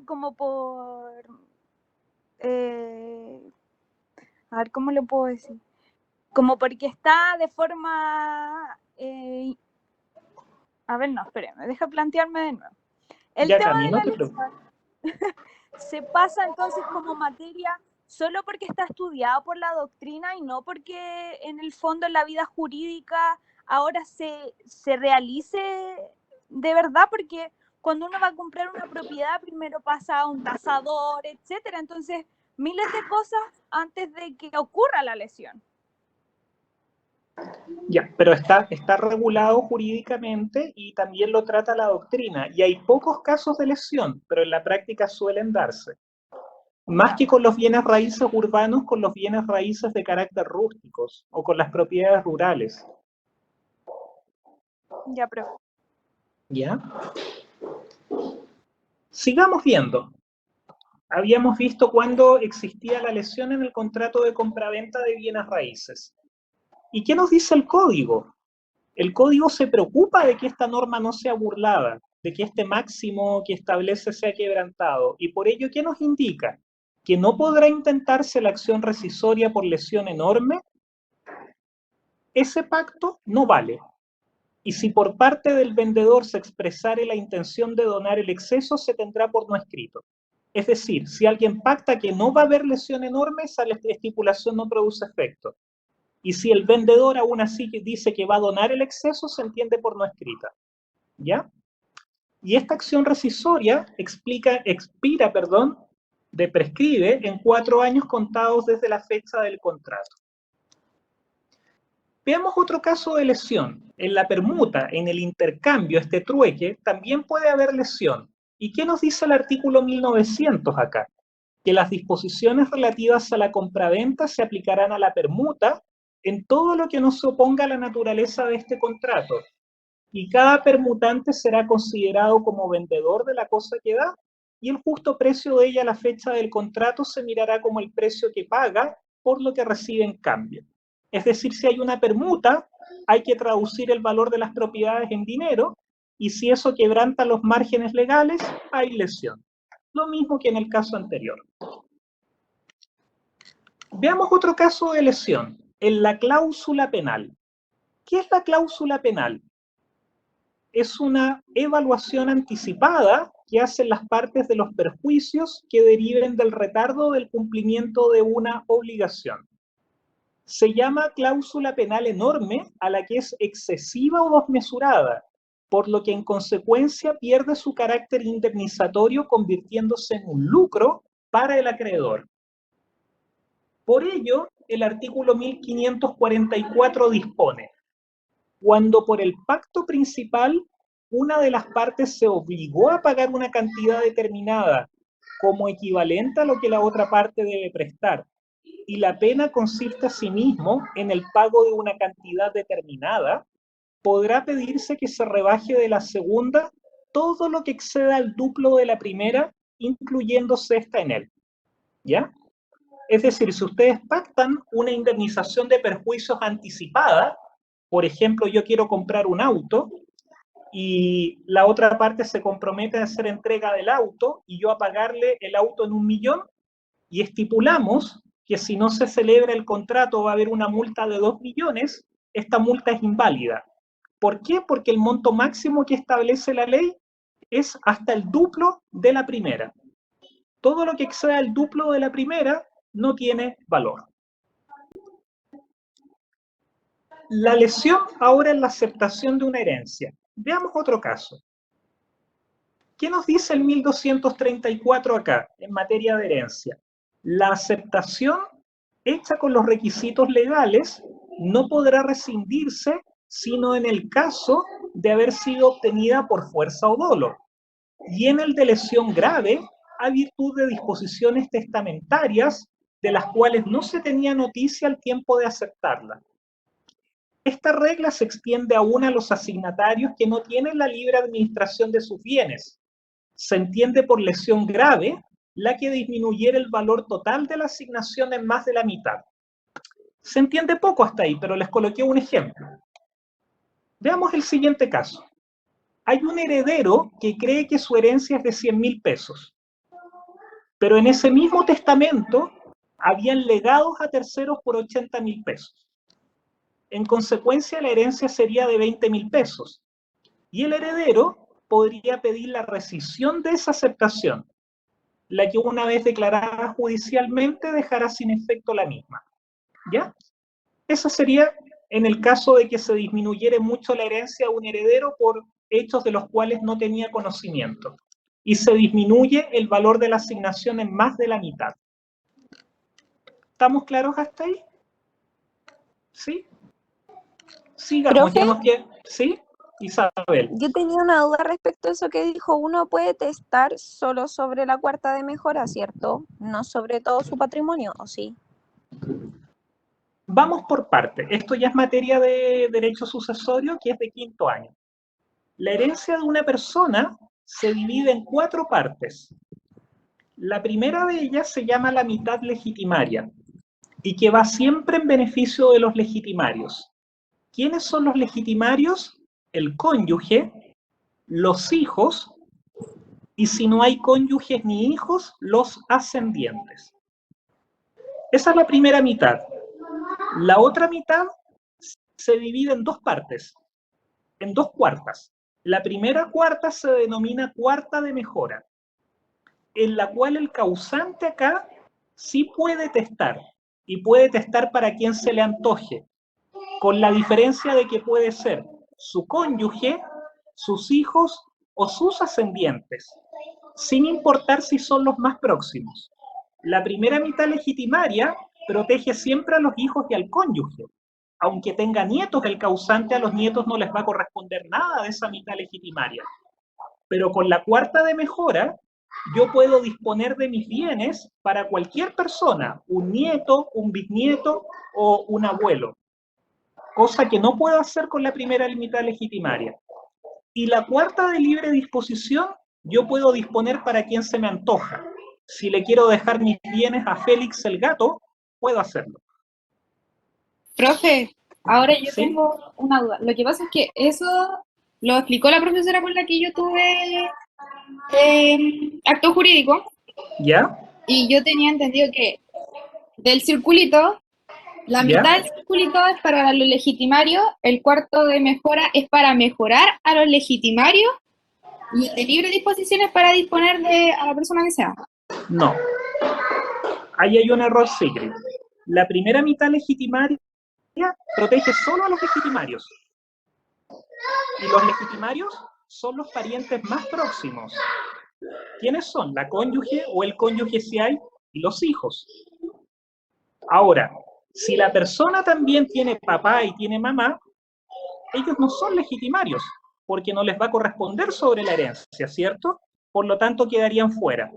ver, ¿cómo lo puedo decir? Como porque está de forma... a ver, no, espéreme, deja plantearme de nuevo. El Ya, tema Cami, de no la te lesión preocupes. se pasa entonces como materia solo porque está estudiado por la doctrina y no porque en el fondo en la vida jurídica ahora se realice de verdad, porque cuando uno va a comprar una propiedad primero pasa a un tasador, etcétera. Entonces, miles de cosas antes de que ocurra la lesión. Ya, pero está regulado jurídicamente y también lo trata la doctrina. Y hay pocos casos de lesión, pero en la práctica suelen darse. Más que con los bienes raíces urbanos, con los bienes raíces de carácter rústicos o con las propiedades rurales. Ya, profe. ¿Ya? Sigamos viendo. Habíamos visto cuando existía la lesión en el contrato de compraventa de bienes raíces. ¿Y qué nos dice el código? El código se preocupa de que esta norma no sea burlada, de que este máximo que establece sea quebrantado. Y por ello, ¿qué nos indica? Que no podrá intentarse la acción rescisoria por lesión enorme. Ese pacto no vale. Y si por parte del vendedor se expresare la intención de donar el exceso, se tendrá por no escrito. Es decir, si alguien pacta que no va a haber lesión enorme, esa estipulación no produce efecto. Y si el vendedor aún así dice que va a donar el exceso, se entiende por no escrita. ¿Ya? Y esta acción rescisoria prescribe en 4 años contados desde la fecha del contrato. Veamos otro caso de lesión. En la permuta, en el intercambio, este trueque, también puede haber lesión. ¿Y qué nos dice el artículo 1900 acá? Que las disposiciones relativas a la compraventa se aplicarán a la permuta en todo lo que no se oponga a la naturaleza de este contrato. Y cada permutante será considerado como vendedor de la cosa que da, y el justo precio de ella a la fecha del contrato se mirará como el precio que paga por lo que recibe en cambio. Es decir, si hay una permuta, hay que traducir el valor de las propiedades en dinero, y si eso quebranta los márgenes legales, hay lesión. Lo mismo que en el caso anterior. Veamos otro caso de lesión, en la cláusula penal. ¿Qué es la cláusula penal? Es una evaluación anticipada que hacen las partes de los perjuicios que deriven del retardo del cumplimiento de una obligación. Se llama cláusula penal enorme a la que es excesiva o desmesurada, por lo que en consecuencia pierde su carácter indemnizatorio convirtiéndose en un lucro para el acreedor. Por ello, el artículo 1544 dispone: cuando por el pacto principal una de las partes se obligó a pagar una cantidad determinada como equivalente a lo que la otra parte debe prestar, y la pena consiste asimismo en el pago de una cantidad determinada, podrá pedirse que se rebaje de la segunda todo lo que exceda el duplo de la primera, incluyéndose esta en él. ¿Ya? Es decir, si ustedes pactan una indemnización de perjuicios anticipada, por ejemplo, yo quiero comprar un auto y la otra parte se compromete a hacer entrega del auto y yo a pagarle el auto en 1 millón, y estipulamos que si no se celebra el contrato va a haber una multa de 2 millones, esta multa es inválida. ¿Por qué? Porque el monto máximo que establece la ley es hasta el duplo de la primera. Todo lo que exceda el duplo de la primera no tiene valor. La lesión ahora es la aceptación de una herencia. Veamos otro caso. ¿Qué nos dice el 1234 acá en materia de herencia? La aceptación hecha con los requisitos legales no podrá rescindirse sino en el caso de haber sido obtenida por fuerza o dolo, y en el de lesión grave a virtud de disposiciones testamentarias de las cuales no se tenía noticia al tiempo de aceptarla. Esta regla se extiende aún a los asignatarios que no tienen la libre administración de sus bienes. Se entiende por lesión grave la que disminuyera el valor total de la asignación en más de la mitad. Se entiende poco hasta ahí, pero les coloqué un ejemplo. Veamos el siguiente caso. Hay un heredero que cree que su herencia es de 100.000 pesos, pero en ese mismo testamento habían legados a terceros por 80.000 pesos. En consecuencia, la herencia sería de 20.000 pesos, y el heredero podría pedir la rescisión de esa aceptación, la que una vez declarada judicialmente dejará sin efecto la misma. ¿Ya? Eso sería en el caso de que se disminuyera mucho la herencia a un heredero por hechos de los cuales no tenía conocimiento, y se disminuye el valor de la asignación en más de la mitad. ¿Estamos claros hasta ahí? ¿Sí? Sigamos, Profe, ya nos queda... ¿Sí? Isabel. yo tenía una duda respecto a eso que dijo. Uno puede testar solo sobre la cuarta de mejora, ¿cierto? No sobre todo su patrimonio, ¿o sí? Vamos por parte. Esto ya es materia de derecho sucesorio, que es de 5º año. La herencia de una persona se divide en 4 partes. La primera de ellas se llama la mitad legitimaria, y que va siempre en beneficio de los legitimarios. ¿Quiénes son los legitimarios? El cónyuge, los hijos, y si no hay cónyuges ni hijos, los ascendientes. Esa es la primera mitad. La otra mitad se divide en 2 partes, en 2 cuartas. La primera cuarta se denomina cuarta de mejora, en la cual el causante acá sí puede testar, y puede testar para quien se le antoje, con la diferencia de que puede ser su cónyuge, sus hijos o sus ascendientes, sin importar si son los más próximos. La primera mitad legitimaria protege siempre a los hijos y al cónyuge. Aunque tenga nietos, el causante a los nietos no les va a corresponder nada de esa mitad legitimaria. Pero con la cuarta de mejora, yo puedo disponer de mis bienes para cualquier persona, un nieto, un bisnieto o un abuelo, cosa que no puedo hacer con la primera mitad legitimaria. Y la cuarta de libre disposición, yo puedo disponer para quien se me antoja. Si le quiero dejar mis bienes a Félix el gato, puedo hacerlo. Profe, ahora yo ¿Sí? tengo una duda. Lo que pasa es que eso lo explicó la profesora con la que yo tuve acto jurídico, ¿Ya? y yo tenía entendido que del circulito, la ¿Ya? mitad del circulito es para los legitimarios, el cuarto de mejora es para mejorar a los legitimarios, y el de libre disposición es para disponer a la persona que sea. No. Ahí hay un error, Sigrid. La primera mitad legitimaria protege solo a los legitimarios. Y los legitimarios son los parientes más próximos. ¿Quiénes son? La cónyuge o el cónyuge si hay, y los hijos. Ahora, si la persona también tiene papá y tiene mamá, ellos no son legitimarios, porque no les va a corresponder sobre la herencia, ¿cierto? Por lo tanto, quedarían fuera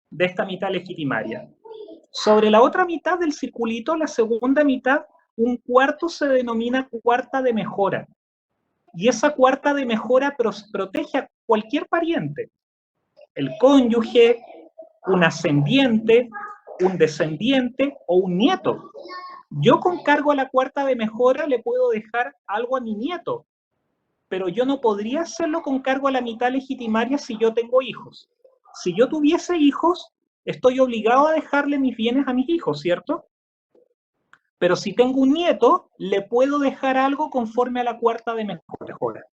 de esta mitad legitimaria. Sobre la otra mitad del circulito, la segunda mitad, un cuarto se denomina cuarta de mejora. Y esa cuarta de mejora protege a cualquier pariente. El cónyuge, un ascendiente, un descendiente o un nieto. Yo con cargo a la cuarta de mejora le puedo dejar algo a mi nieto, pero yo no podría hacerlo con cargo a la mitad legitimaria si yo tengo hijos. Si yo tuviese hijos, estoy obligado a dejarle mis bienes a mis hijos, ¿cierto? Pero si tengo un nieto, le puedo dejar algo conforme a la cuarta de mejora.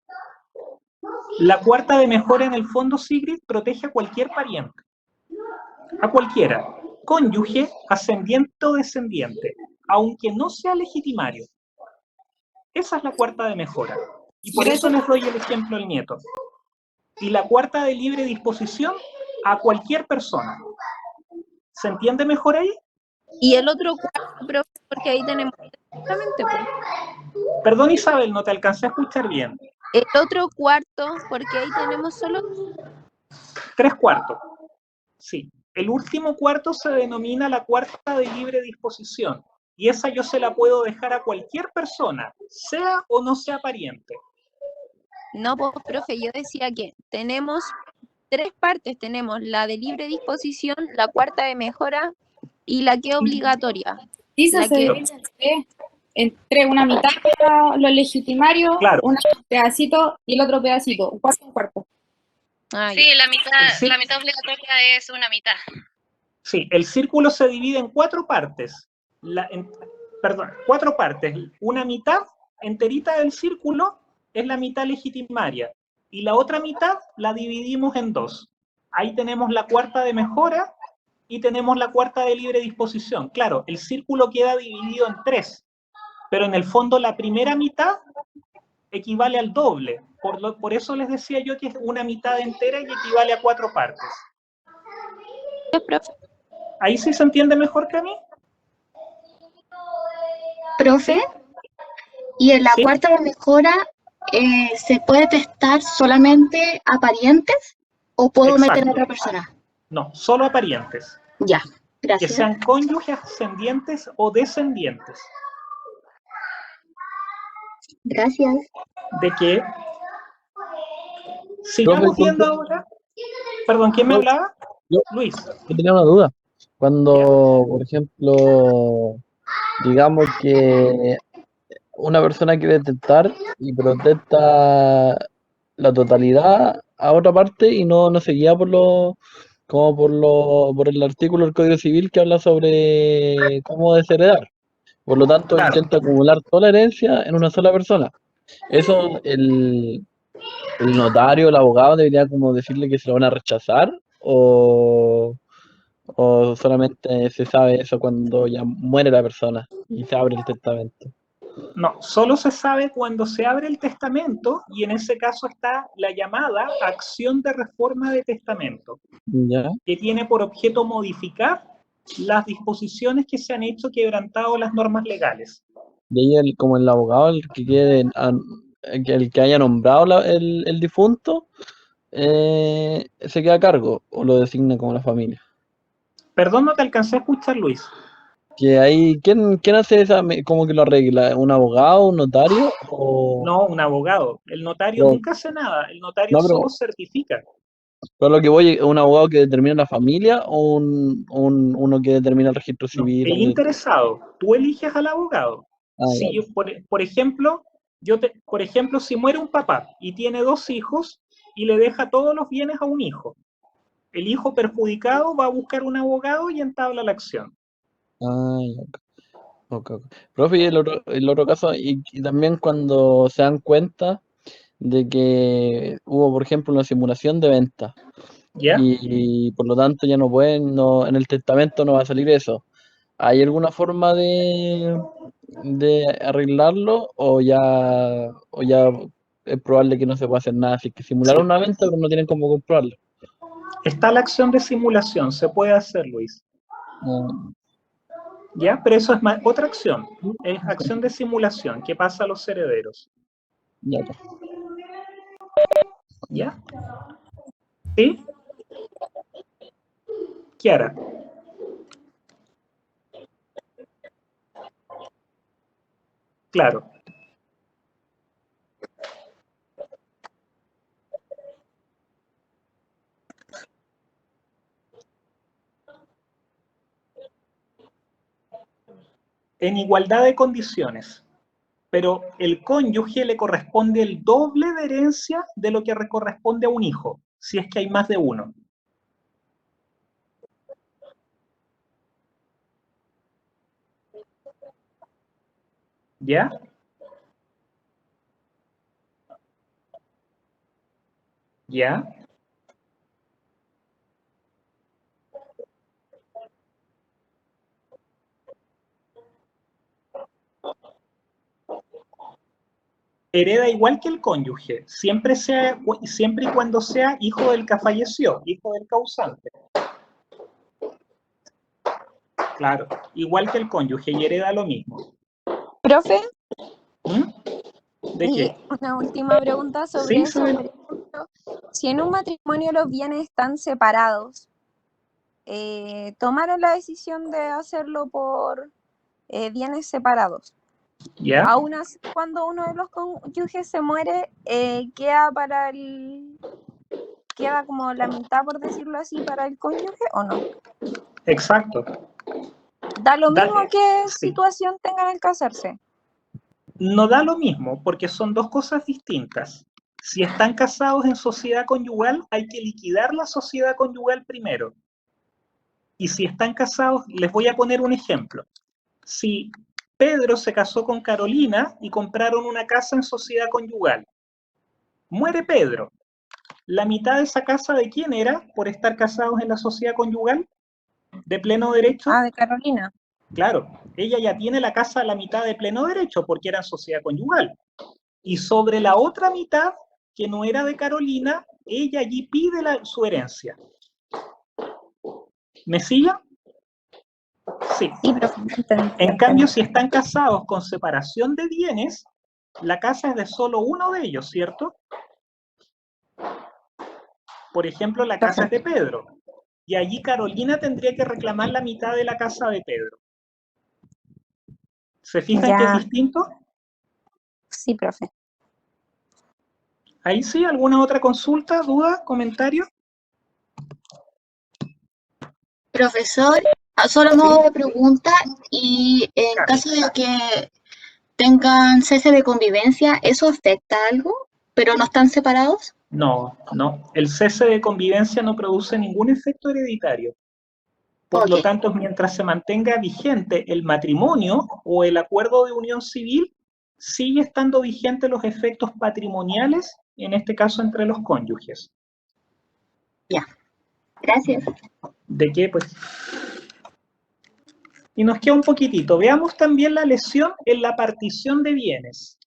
La cuarta de mejora en el fondo, Sigrid, protege a cualquier pariente. A cualquiera. Cónyuge, ascendiente o descendiente, aunque no sea legitimario. Esa es la cuarta de mejora. Y por eso les doy el ejemplo al nieto. Y la cuarta de libre disposición a cualquier persona. ¿Se entiende mejor ahí? Y el otro cuarto, profe, porque ahí tenemos exactamente, pues. Perdón, Isabel, no te alcancé a escuchar bien. El otro cuarto, porque ahí tenemos solo 3/4. Sí. El último cuarto se denomina la cuarta de libre disposición. Y esa yo se la puedo dejar a cualquier persona, sea o no sea pariente. No, pues, profe, yo decía que tenemos 3 partes. Tenemos la de libre disposición, la cuarta de mejora y la que es obligatoria. Dice La que entre una mitad para los legitimarios, Claro. un pedacito y el otro pedacito, un cuarto. Sí, la mitad obligatoria es una mitad. Sí, el círculo se divide en 4 partes. Perdón, 4 partes. Una mitad enterita del círculo es la mitad legitimaria. Y la otra mitad la dividimos en 2. Ahí tenemos la cuarta de mejora y tenemos la cuarta de libre disposición. Claro, el círculo queda dividido en 3. Pero en el fondo la primera mitad equivale al doble. Por eso les decía yo que es una mitad entera y equivale a 4 partes. ¿Ahí sí se entiende mejor que a mí? Profe, y en la ¿Sí? cuarta de mejora, ¿se puede testar solamente a parientes o puedo meter a otra persona? No, solo a parientes. Ya, Que gracias. sean cónyuges, ascendientes o descendientes. Gracias. ¿De qué? Sigamos viendo ahora. Perdón, ¿quién me hablaba? Luis. Yo tenía una duda. Cuando, por ejemplo, digamos que una persona quiere testar y protesta la totalidad a otra parte y no se guía por el artículo del Código Civil que habla sobre cómo desheredar. Por lo tanto, intenta acumular toda la herencia en una sola persona. Eso el notario, el abogado debería como decirle que se lo van a rechazar o solamente se sabe eso cuando ya muere la persona y se abre el testamento. No, solo se sabe cuando se abre el testamento y en ese caso está la llamada acción de reforma de testamento, ¿Ya? que tiene por objeto modificar las disposiciones que se han hecho quebrantado las normas legales. Y ahí como el abogado, el que haya nombrado el difunto, se queda a cargo o lo designa como la familia. Perdón, no te alcancé a escuchar, Luis. Que ahí, ¿quién hace esa, como que lo arregla? ¿Un abogado, un notario? O... No, un abogado. El notario No. nunca hace nada, el notario No, pero- solo certifica. Pero lo que voy, ¿un abogado que determina la familia o uno que determina el registro civil? El interesado, tú eliges al abogado. Ah, Si ya. yo, por ejemplo, si muere un papá y tiene 2 hijos y le deja todos los bienes a un hijo, el hijo perjudicado va a buscar un abogado y entabla la acción. Ah, ya. Ok. Profe, y el otro caso, y también cuando se dan cuenta de que hubo, por ejemplo, una simulación de venta ¿Ya? y por lo tanto ya no pueden, en el testamento no va a salir eso. ¿Hay alguna forma de arreglarlo o ya es probable que no se pueda hacer nada? Así que simularon una venta, pero no tienen cómo comprobarlo. Está la acción de simulación, se puede hacer, Luis. Ah, ¿Ya? Pero eso es otra acción, es acción de simulación que pasa a los herederos. ya. ¿Ya? ¿Sí? Kiara. Claro. En igualdad de condiciones, pero el cónyuge le corresponde el doble de herencia de lo que corresponde a un hijo, si es que hay más de uno. ¿Ya? ¿Ya? Hereda igual que el cónyuge, siempre y cuando sea hijo del que falleció, hijo del causante. Claro, igual que el cónyuge, y hereda lo mismo. Profe, ¿Mm? ¿De y qué? una última pregunta sobre Sí, eso. Isabel. Por ejemplo, si en un matrimonio los bienes están separados, tomaron la decisión de hacerlo por bienes separados. ¿Ya? Aún así, cuando uno de los cónyuges se muere, queda como la mitad, por decirlo así, para el cónyuge, ¿o no? Exacto. Da lo mismo qué Sí. situación tengan el casarse. No da lo mismo, porque son dos cosas distintas. Si están casados en sociedad conyugal, hay que liquidar la sociedad conyugal primero. Y si están casados, les voy a poner un ejemplo. Si Pedro se casó con Carolina y compraron una casa en sociedad conyugal, muere Pedro. ¿La mitad de esa casa de quién era por estar casados en la sociedad conyugal? ¿De pleno derecho? Ah, de Carolina. Claro, ella ya tiene la casa a la mitad de pleno derecho porque era en sociedad conyugal. Y sobre la otra mitad, que no era de Carolina, ella allí pide su herencia. ¿Me sigue? Sí. Sí, profe, En cambio, si están casados con separación de bienes, la casa es de solo uno de ellos, ¿cierto? Por ejemplo, la casa es de Pedro. Y allí Carolina tendría que reclamar la mitad de la casa de Pedro. ¿Se fijan que es distinto? Sí, profe. Ahí sí, ¿alguna otra consulta, duda, comentario? Profesor, a solo modo de pregunta, y en caso de que tengan cese de convivencia, ¿eso afecta algo, pero no están separados? No, no. El cese de convivencia no produce ningún efecto hereditario. Por lo tanto, mientras se mantenga vigente el matrimonio o el acuerdo de unión civil, sigue estando vigentes los efectos patrimoniales, en este caso entre los cónyuges. Ya, gracias. ¿De qué? Pues. Y nos queda un poquitito. Veamos también la lesión en la partición de bienes.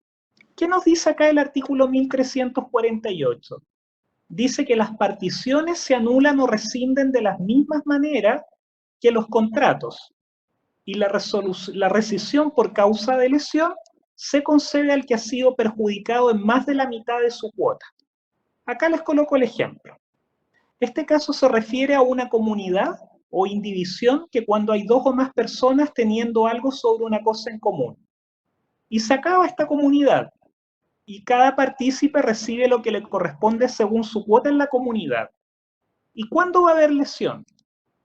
¿Qué nos dice acá el artículo 1348? Dice que las particiones se anulan o rescinden de las mismas maneras que los contratos, y la rescisión por causa de lesión se concede al que ha sido perjudicado en más de la mitad de su cuota. Acá les coloco el ejemplo. Este caso se refiere a una comunidad o indivisión que cuando hay dos o más personas teniendo algo sobre una cosa en común. Y se acaba esta comunidad, y cada partícipe recibe lo que le corresponde según su cuota en la comunidad. ¿Y cuándo va a haber lesión?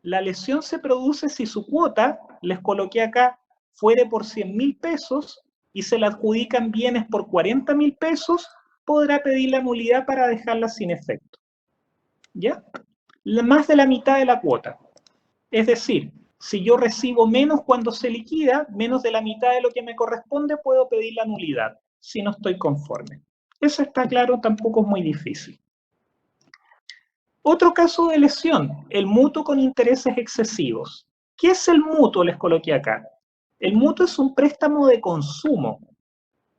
La lesión se produce si su cuota, les coloqué acá, fuere por 100.000 pesos y se le adjudican bienes por 40.000 pesos, podrá pedir la nulidad para dejarla sin efecto. ¿Ya? Más de la mitad de la cuota. Es decir, si yo recibo menos cuando se liquida, menos de la mitad de lo que me corresponde, puedo pedir la nulidad, si no estoy conforme. Eso está claro, tampoco es muy difícil. Otro caso de lesión, el mutuo con intereses excesivos. ¿Qué es el mutuo? Les coloqué acá. El mutuo es un préstamo de consumo,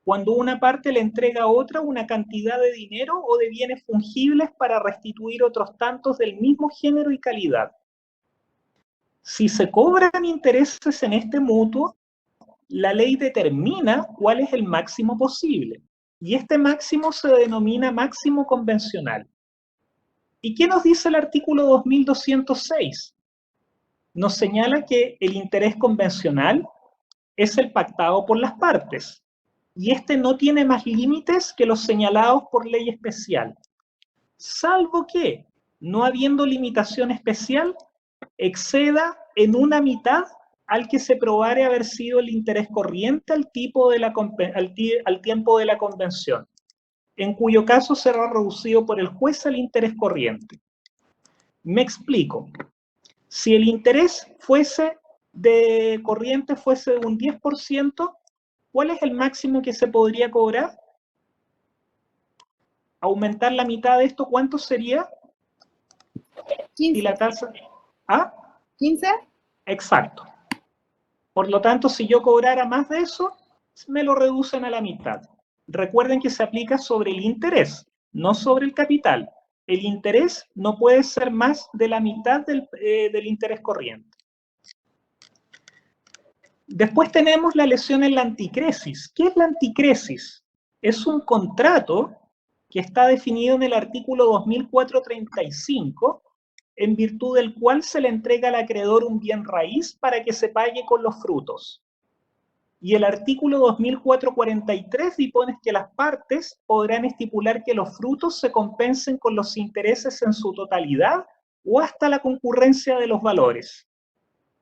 cuando una parte le entrega a otra una cantidad de dinero o de bienes fungibles para restituir otros tantos del mismo género y calidad. Si se cobran intereses en este mutuo, la ley determina cuál es el máximo posible, y este máximo se denomina máximo convencional. ¿Y qué nos dice el artículo 2206? Nos señala que el interés convencional es el pactado por las partes, y este no tiene más límites que los señalados por ley especial, salvo que, no habiendo limitación especial, exceda en una mitad al que se probare haber sido el interés corriente al tiempo de la convención, en cuyo caso será reducido por el juez al interés corriente. Me explico. Si el interés de corriente fuese de un 10%, ¿Cuál es el máximo que se podría cobrar? Aumentar la mitad de esto, ¿cuánto sería? 15. Y la tasa... ¿Ah? 15. Exacto. Por lo tanto, si yo cobrara más de eso, me lo reducen a la mitad. Recuerden que se aplica sobre el interés, no sobre el capital. El interés no puede ser más de la mitad del interés corriente. Después tenemos la lesión en la anticresis. ¿Qué es la anticresis? Es un contrato que está definido en el artículo 2435, en virtud del cual se le entrega al acreedor un bien raíz para que se pague con los frutos. Y el artículo 2443 dispone que las partes podrán estipular que los frutos se compensen con los intereses en su totalidad o hasta la concurrencia de los valores.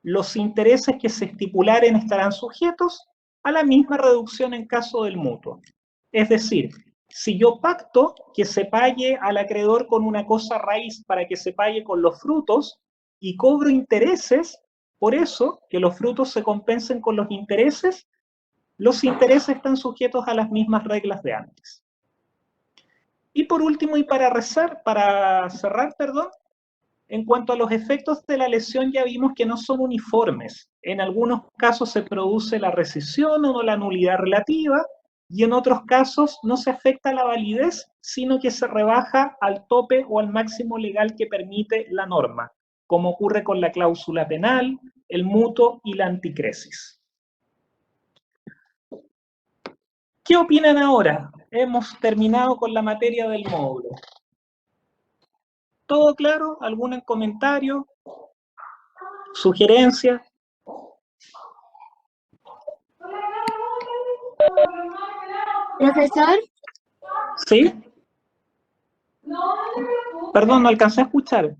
Los intereses que se estipularen estarán sujetos a la misma reducción en caso del mutuo. Es decir, si yo pacto que se pague al acreedor con una cosa raíz para que se pague con los frutos y cobro intereses, por eso que los frutos se compensen con los intereses están sujetos a las mismas reglas de antes. Y por último, y para cerrar, en cuanto a los efectos de la lesión ya vimos que no son uniformes. En algunos casos se produce la rescisión o la nulidad relativa, y en otros casos no se afecta la validez, sino que se rebaja al tope o al máximo legal que permite la norma, como ocurre con la cláusula penal, el mutuo y la anticresis. ¿Qué opinan ahora? Hemos terminado con la materia del módulo. ¿Todo claro? ¿Algún comentario? ¿Sugerencia? Profesor, ¿Sí? Perdón, no alcancé a escuchar.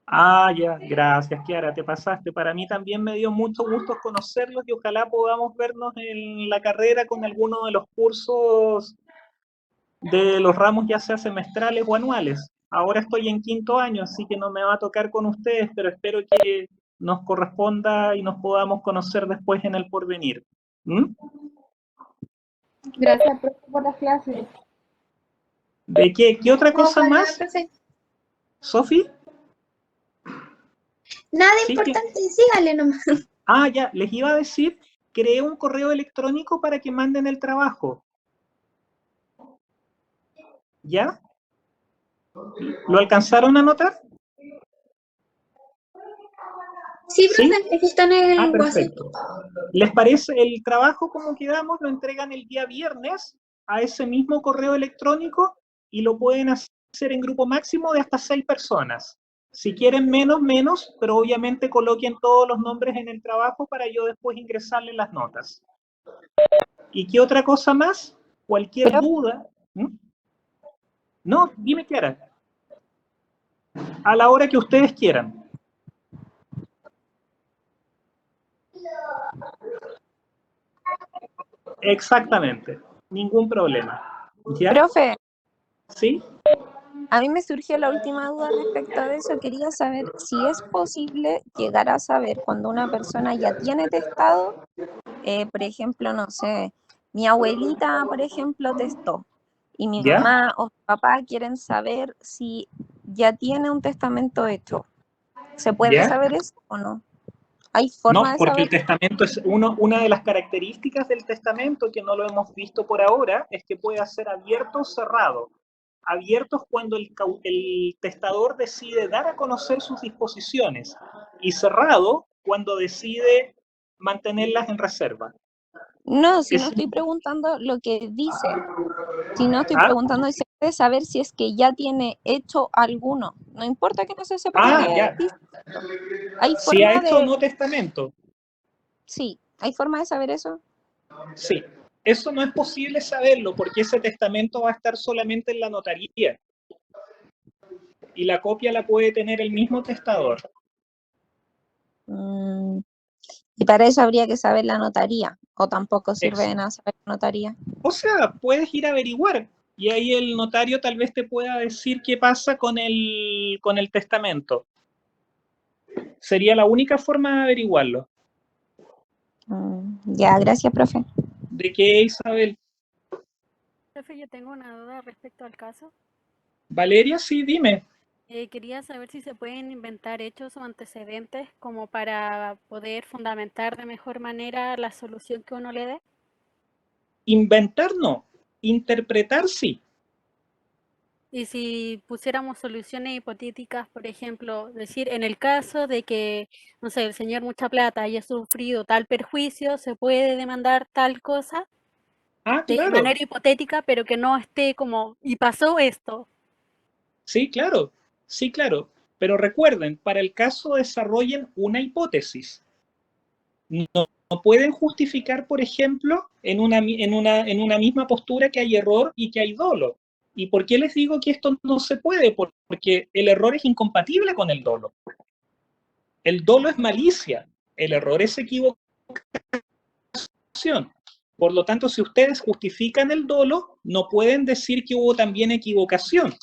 Ah, ya, gracias, Kiara, te pasaste. Para mí también me dio mucho gusto conocerlos y ojalá podamos vernos en la carrera con alguno de los cursos de los ramos, ya sea semestrales o anuales. Ahora estoy en 5º año, así que no me va a tocar con ustedes, pero espero que nos corresponda y nos podamos conocer después en el porvenir. ¿Mm? Gracias, profe, por las clases. ¿De qué? ¿Qué otra cosa Ojalá, más? profe. ¿Sofi? Nada Sí, importante, sígale nomás. Ah, ya, les iba a decir, creé un correo electrónico para que manden el trabajo. ¿Ya? ¿Lo alcanzaron a notar? Sí, ¿Sí? profe, aquí está en el WhatsApp. Perfecto. ¿Les parece el trabajo como quedamos? Lo entregan el día viernes a ese mismo correo electrónico y lo pueden hacer en grupo máximo de hasta 6 personas. Si quieren menos, pero obviamente coloquen todos los nombres en el trabajo para yo después ingresarle las notas. ¿Y qué otra cosa más? Cualquier duda. ¿Mm? No, dime, Kiara. A la hora que ustedes quieran. Exactamente. Ningún problema. ¿Ya? Profe, ¿Sí? a mí me surgió la última duda respecto de eso. Quería saber si es posible llegar a saber cuando una persona ya tiene testado, por ejemplo, no sé, mi abuelita, por ejemplo, testó, y mi ¿Ya? mamá o mi papá quieren saber si ya tiene un testamento hecho. ¿Se puede ¿Ya? saber eso o no? ¿Hay No, forma de porque saber? el testamento es una de las características del testamento que no lo hemos visto por ahora, es que puede ser abierto o cerrado. Abierto es cuando el testador decide dar a conocer sus disposiciones, y cerrado cuando decide mantenerlas en reserva. No, si no Es, estoy preguntando lo que dice, si no estoy ¿ah? preguntando si se puede saber si es que ya tiene hecho alguno. No importa que no se sepa lo que Ya. dice. ¿Hay Si ha forma hecho o de...? no testamento. Sí, ¿hay forma de saber eso? Sí. Eso no es posible saberlo porque ese testamento va a estar solamente en la notaría. Y la copia la puede tener el mismo testador. Y para eso habría que saber la notaría, o tampoco sirve Eso. de nada saber la notaría. O sea, puedes ir a averiguar y ahí el notario tal vez te pueda decir qué pasa con el testamento. Sería la única forma de averiguarlo. Ya, gracias, profe. ¿De qué, Isabel? Profe, yo tengo una duda respecto al caso. Valeria, sí, dime. Quería saber si se pueden inventar hechos o antecedentes como para poder fundamentar de mejor manera la solución que uno le dé. Inventar no, interpretar sí. Y si pusiéramos soluciones hipotéticas, por ejemplo, decir, en el caso de que, no sé, el señor Mucha Plata haya sufrido tal perjuicio, se puede demandar tal cosa de Claro. manera hipotética, pero que no esté como, y pasó esto. Sí, claro. Sí, claro. Pero recuerden, para el caso desarrollen una hipótesis. No pueden justificar, por ejemplo, en una misma postura que hay error y que hay dolo. ¿Y por qué les digo que esto no se puede? Porque el error es incompatible con el dolo. El dolo es malicia, el error es equivocación. Por lo tanto, si ustedes justifican el dolo, no pueden decir que hubo también equivocación.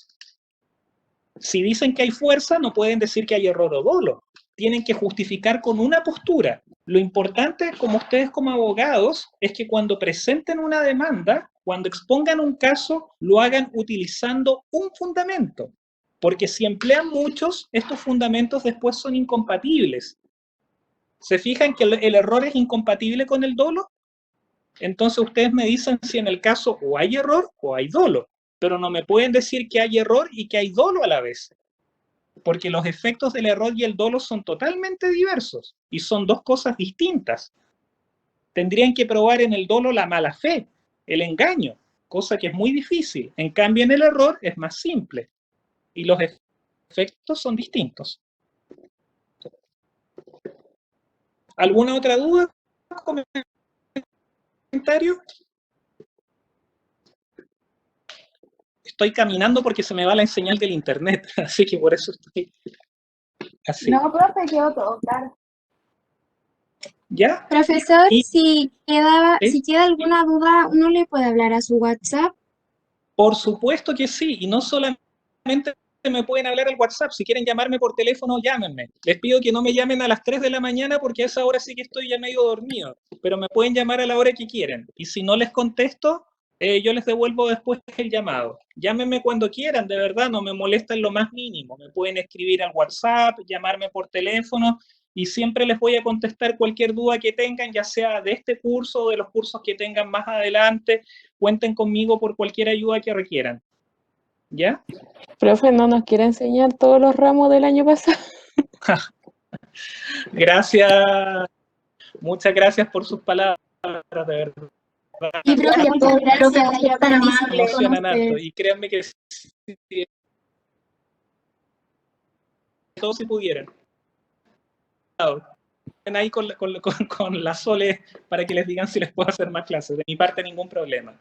Si dicen que hay fuerza, no pueden decir que hay error o dolo. Tienen que justificar con una postura. Lo importante, como ustedes como abogados, es que cuando presenten una demanda, cuando expongan un caso, lo hagan utilizando un fundamento. Porque si emplean muchos, estos fundamentos después son incompatibles. ¿Se fijan que el error es incompatible con el dolo? Entonces ustedes me dicen si en el caso o hay error o hay dolo. Pero no me pueden decir que hay error y que hay dolo a la vez. Porque los efectos del error y el dolo son totalmente diversos y son dos cosas distintas. Tendrían que probar en el dolo la mala fe, el engaño, cosa que es muy difícil. En cambio, en el error es más simple y los efectos son distintos. ¿Alguna otra duda? ¿Comentario? Estoy caminando porque se me va la señal del internet, así que por eso estoy así. No, profe, quedó todo claro. ¿Ya? Profesor, Y, si queda ¿sí? alguna duda, ¿uno le puede hablar a su WhatsApp? Por supuesto que sí, y no solamente me pueden hablar al WhatsApp, si quieren llamarme por teléfono, llámenme. Les pido que no me llamen a las 3 de la mañana porque a esa hora sí que estoy ya medio dormido, pero me pueden llamar a la hora que quieren. Y si no les contesto, yo les devuelvo después el llamado. Llámenme cuando quieran, de verdad, no me molesta en lo más mínimo. Me pueden escribir al WhatsApp, llamarme por teléfono, y siempre les voy a contestar cualquier duda que tengan, ya sea de este curso o de los cursos que tengan más adelante. Cuenten conmigo por cualquier ayuda que requieran. ¿Ya? Profe, ¿no nos quiere enseñar todos los ramos del año pasado? Gracias. Muchas gracias por sus palabras, de verdad. Y profe, Muchas gracias, por ser tan amable. Emocionan harto. Y créanme que todos si pudieran. Estén ahí con la Sole para que les digan si les puedo hacer más clases. De mi parte, ningún problema.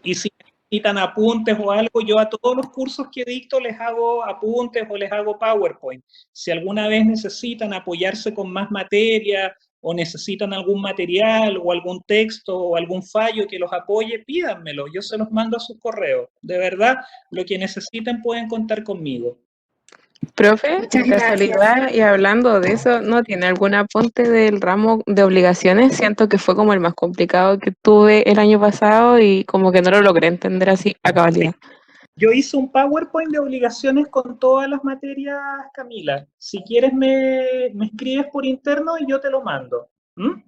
Y si necesitan apuntes o algo, yo a todos los cursos que dicto les hago apuntes o les hago PowerPoint. Si alguna vez necesitan apoyarse con más materia o necesitan algún material o algún texto o algún fallo que los apoye, pídanmelo. Yo se los mando a sus correos. De verdad, lo que necesiten pueden contar conmigo. Profe, de casualidad, y hablando de eso, ¿no tiene algún apunte del ramo de obligaciones? Siento que fue como el más complicado que tuve el año pasado y como que no lo logré entender así a cabalidad. Yo hice un PowerPoint de obligaciones con todas las materias, Camila. Si quieres me escribes por interno y yo te lo mando. ¿Mm?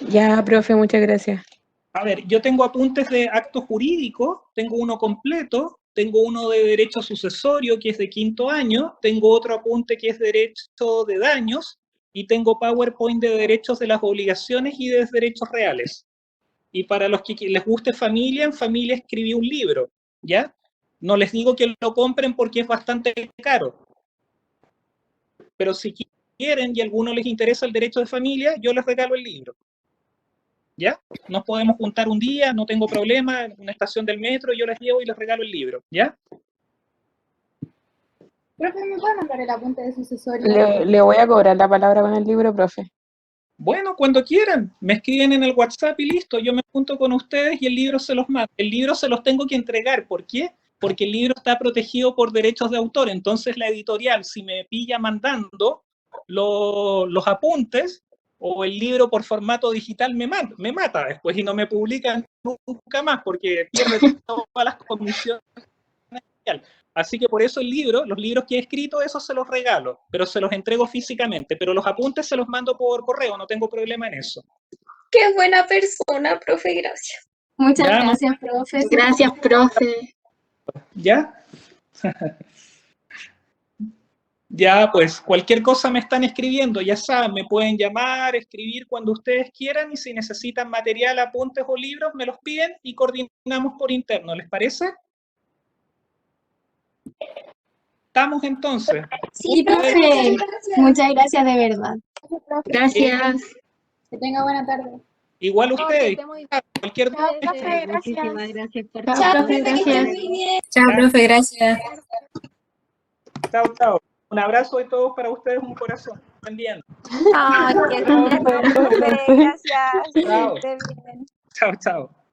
Ya, profe, muchas gracias. A ver, yo tengo apuntes de acto jurídico, tengo uno completo, tengo uno de derecho sucesorio que es de 5º año, tengo otro apunte que es derecho de daños y tengo PowerPoint de derechos de las obligaciones y de derechos reales. Y para los que les guste familia, en familia escribí un libro, ¿ya? No les digo que lo compren porque es bastante caro. Pero si quieren y a alguno les interesa el derecho de familia, yo les regalo el libro. ¿Ya? Nos podemos juntar un día, no tengo problema, en una estación del metro, yo les llevo y les regalo el libro, ¿ya? Profe, ¿me puede mandar el apunte de sucesorio? Le voy a cobrar la palabra con el libro, profe. Bueno, cuando quieran, me escriben en el WhatsApp y listo, yo me junto con ustedes y el libro se los mando. El libro se los tengo que entregar, ¿por qué? porque el libro está protegido por derechos de autor. Entonces la editorial, si me pilla mandando los apuntes o el libro por formato digital, me mata después y no me publican nunca más porque pierde todas las comisiones. Así que por eso los libros que he escrito, esos se los regalo, pero se los entrego físicamente, pero los apuntes se los mando por correo, no tengo problema en eso. Qué buena persona, profe, gracias. Muchas Ya, gracias, profe. Gracias, profe. ¿Ya? Ya, pues cualquier cosa me están escribiendo, ya saben, me pueden llamar, escribir cuando ustedes quieran y si necesitan material, apuntes o libros, me los piden y coordinamos por interno, ¿les parece? ¿Estamos entonces? Sí, profe. Muchas gracias de verdad. Gracias. Que tenga buena tarde. Igual ustedes, cualquier Chao, duda. profe, gracias. Muchísimas gracias por Chao, Chao, profe, profe, que estén gracias. muy bien. Chao, profe, gracias. Chao, chao. Un abrazo de todos para ustedes, un corazón. Estén bien. Ay, qué Chao, lindo, profe, gracias. Que Chao. esté bien. Chao, chao.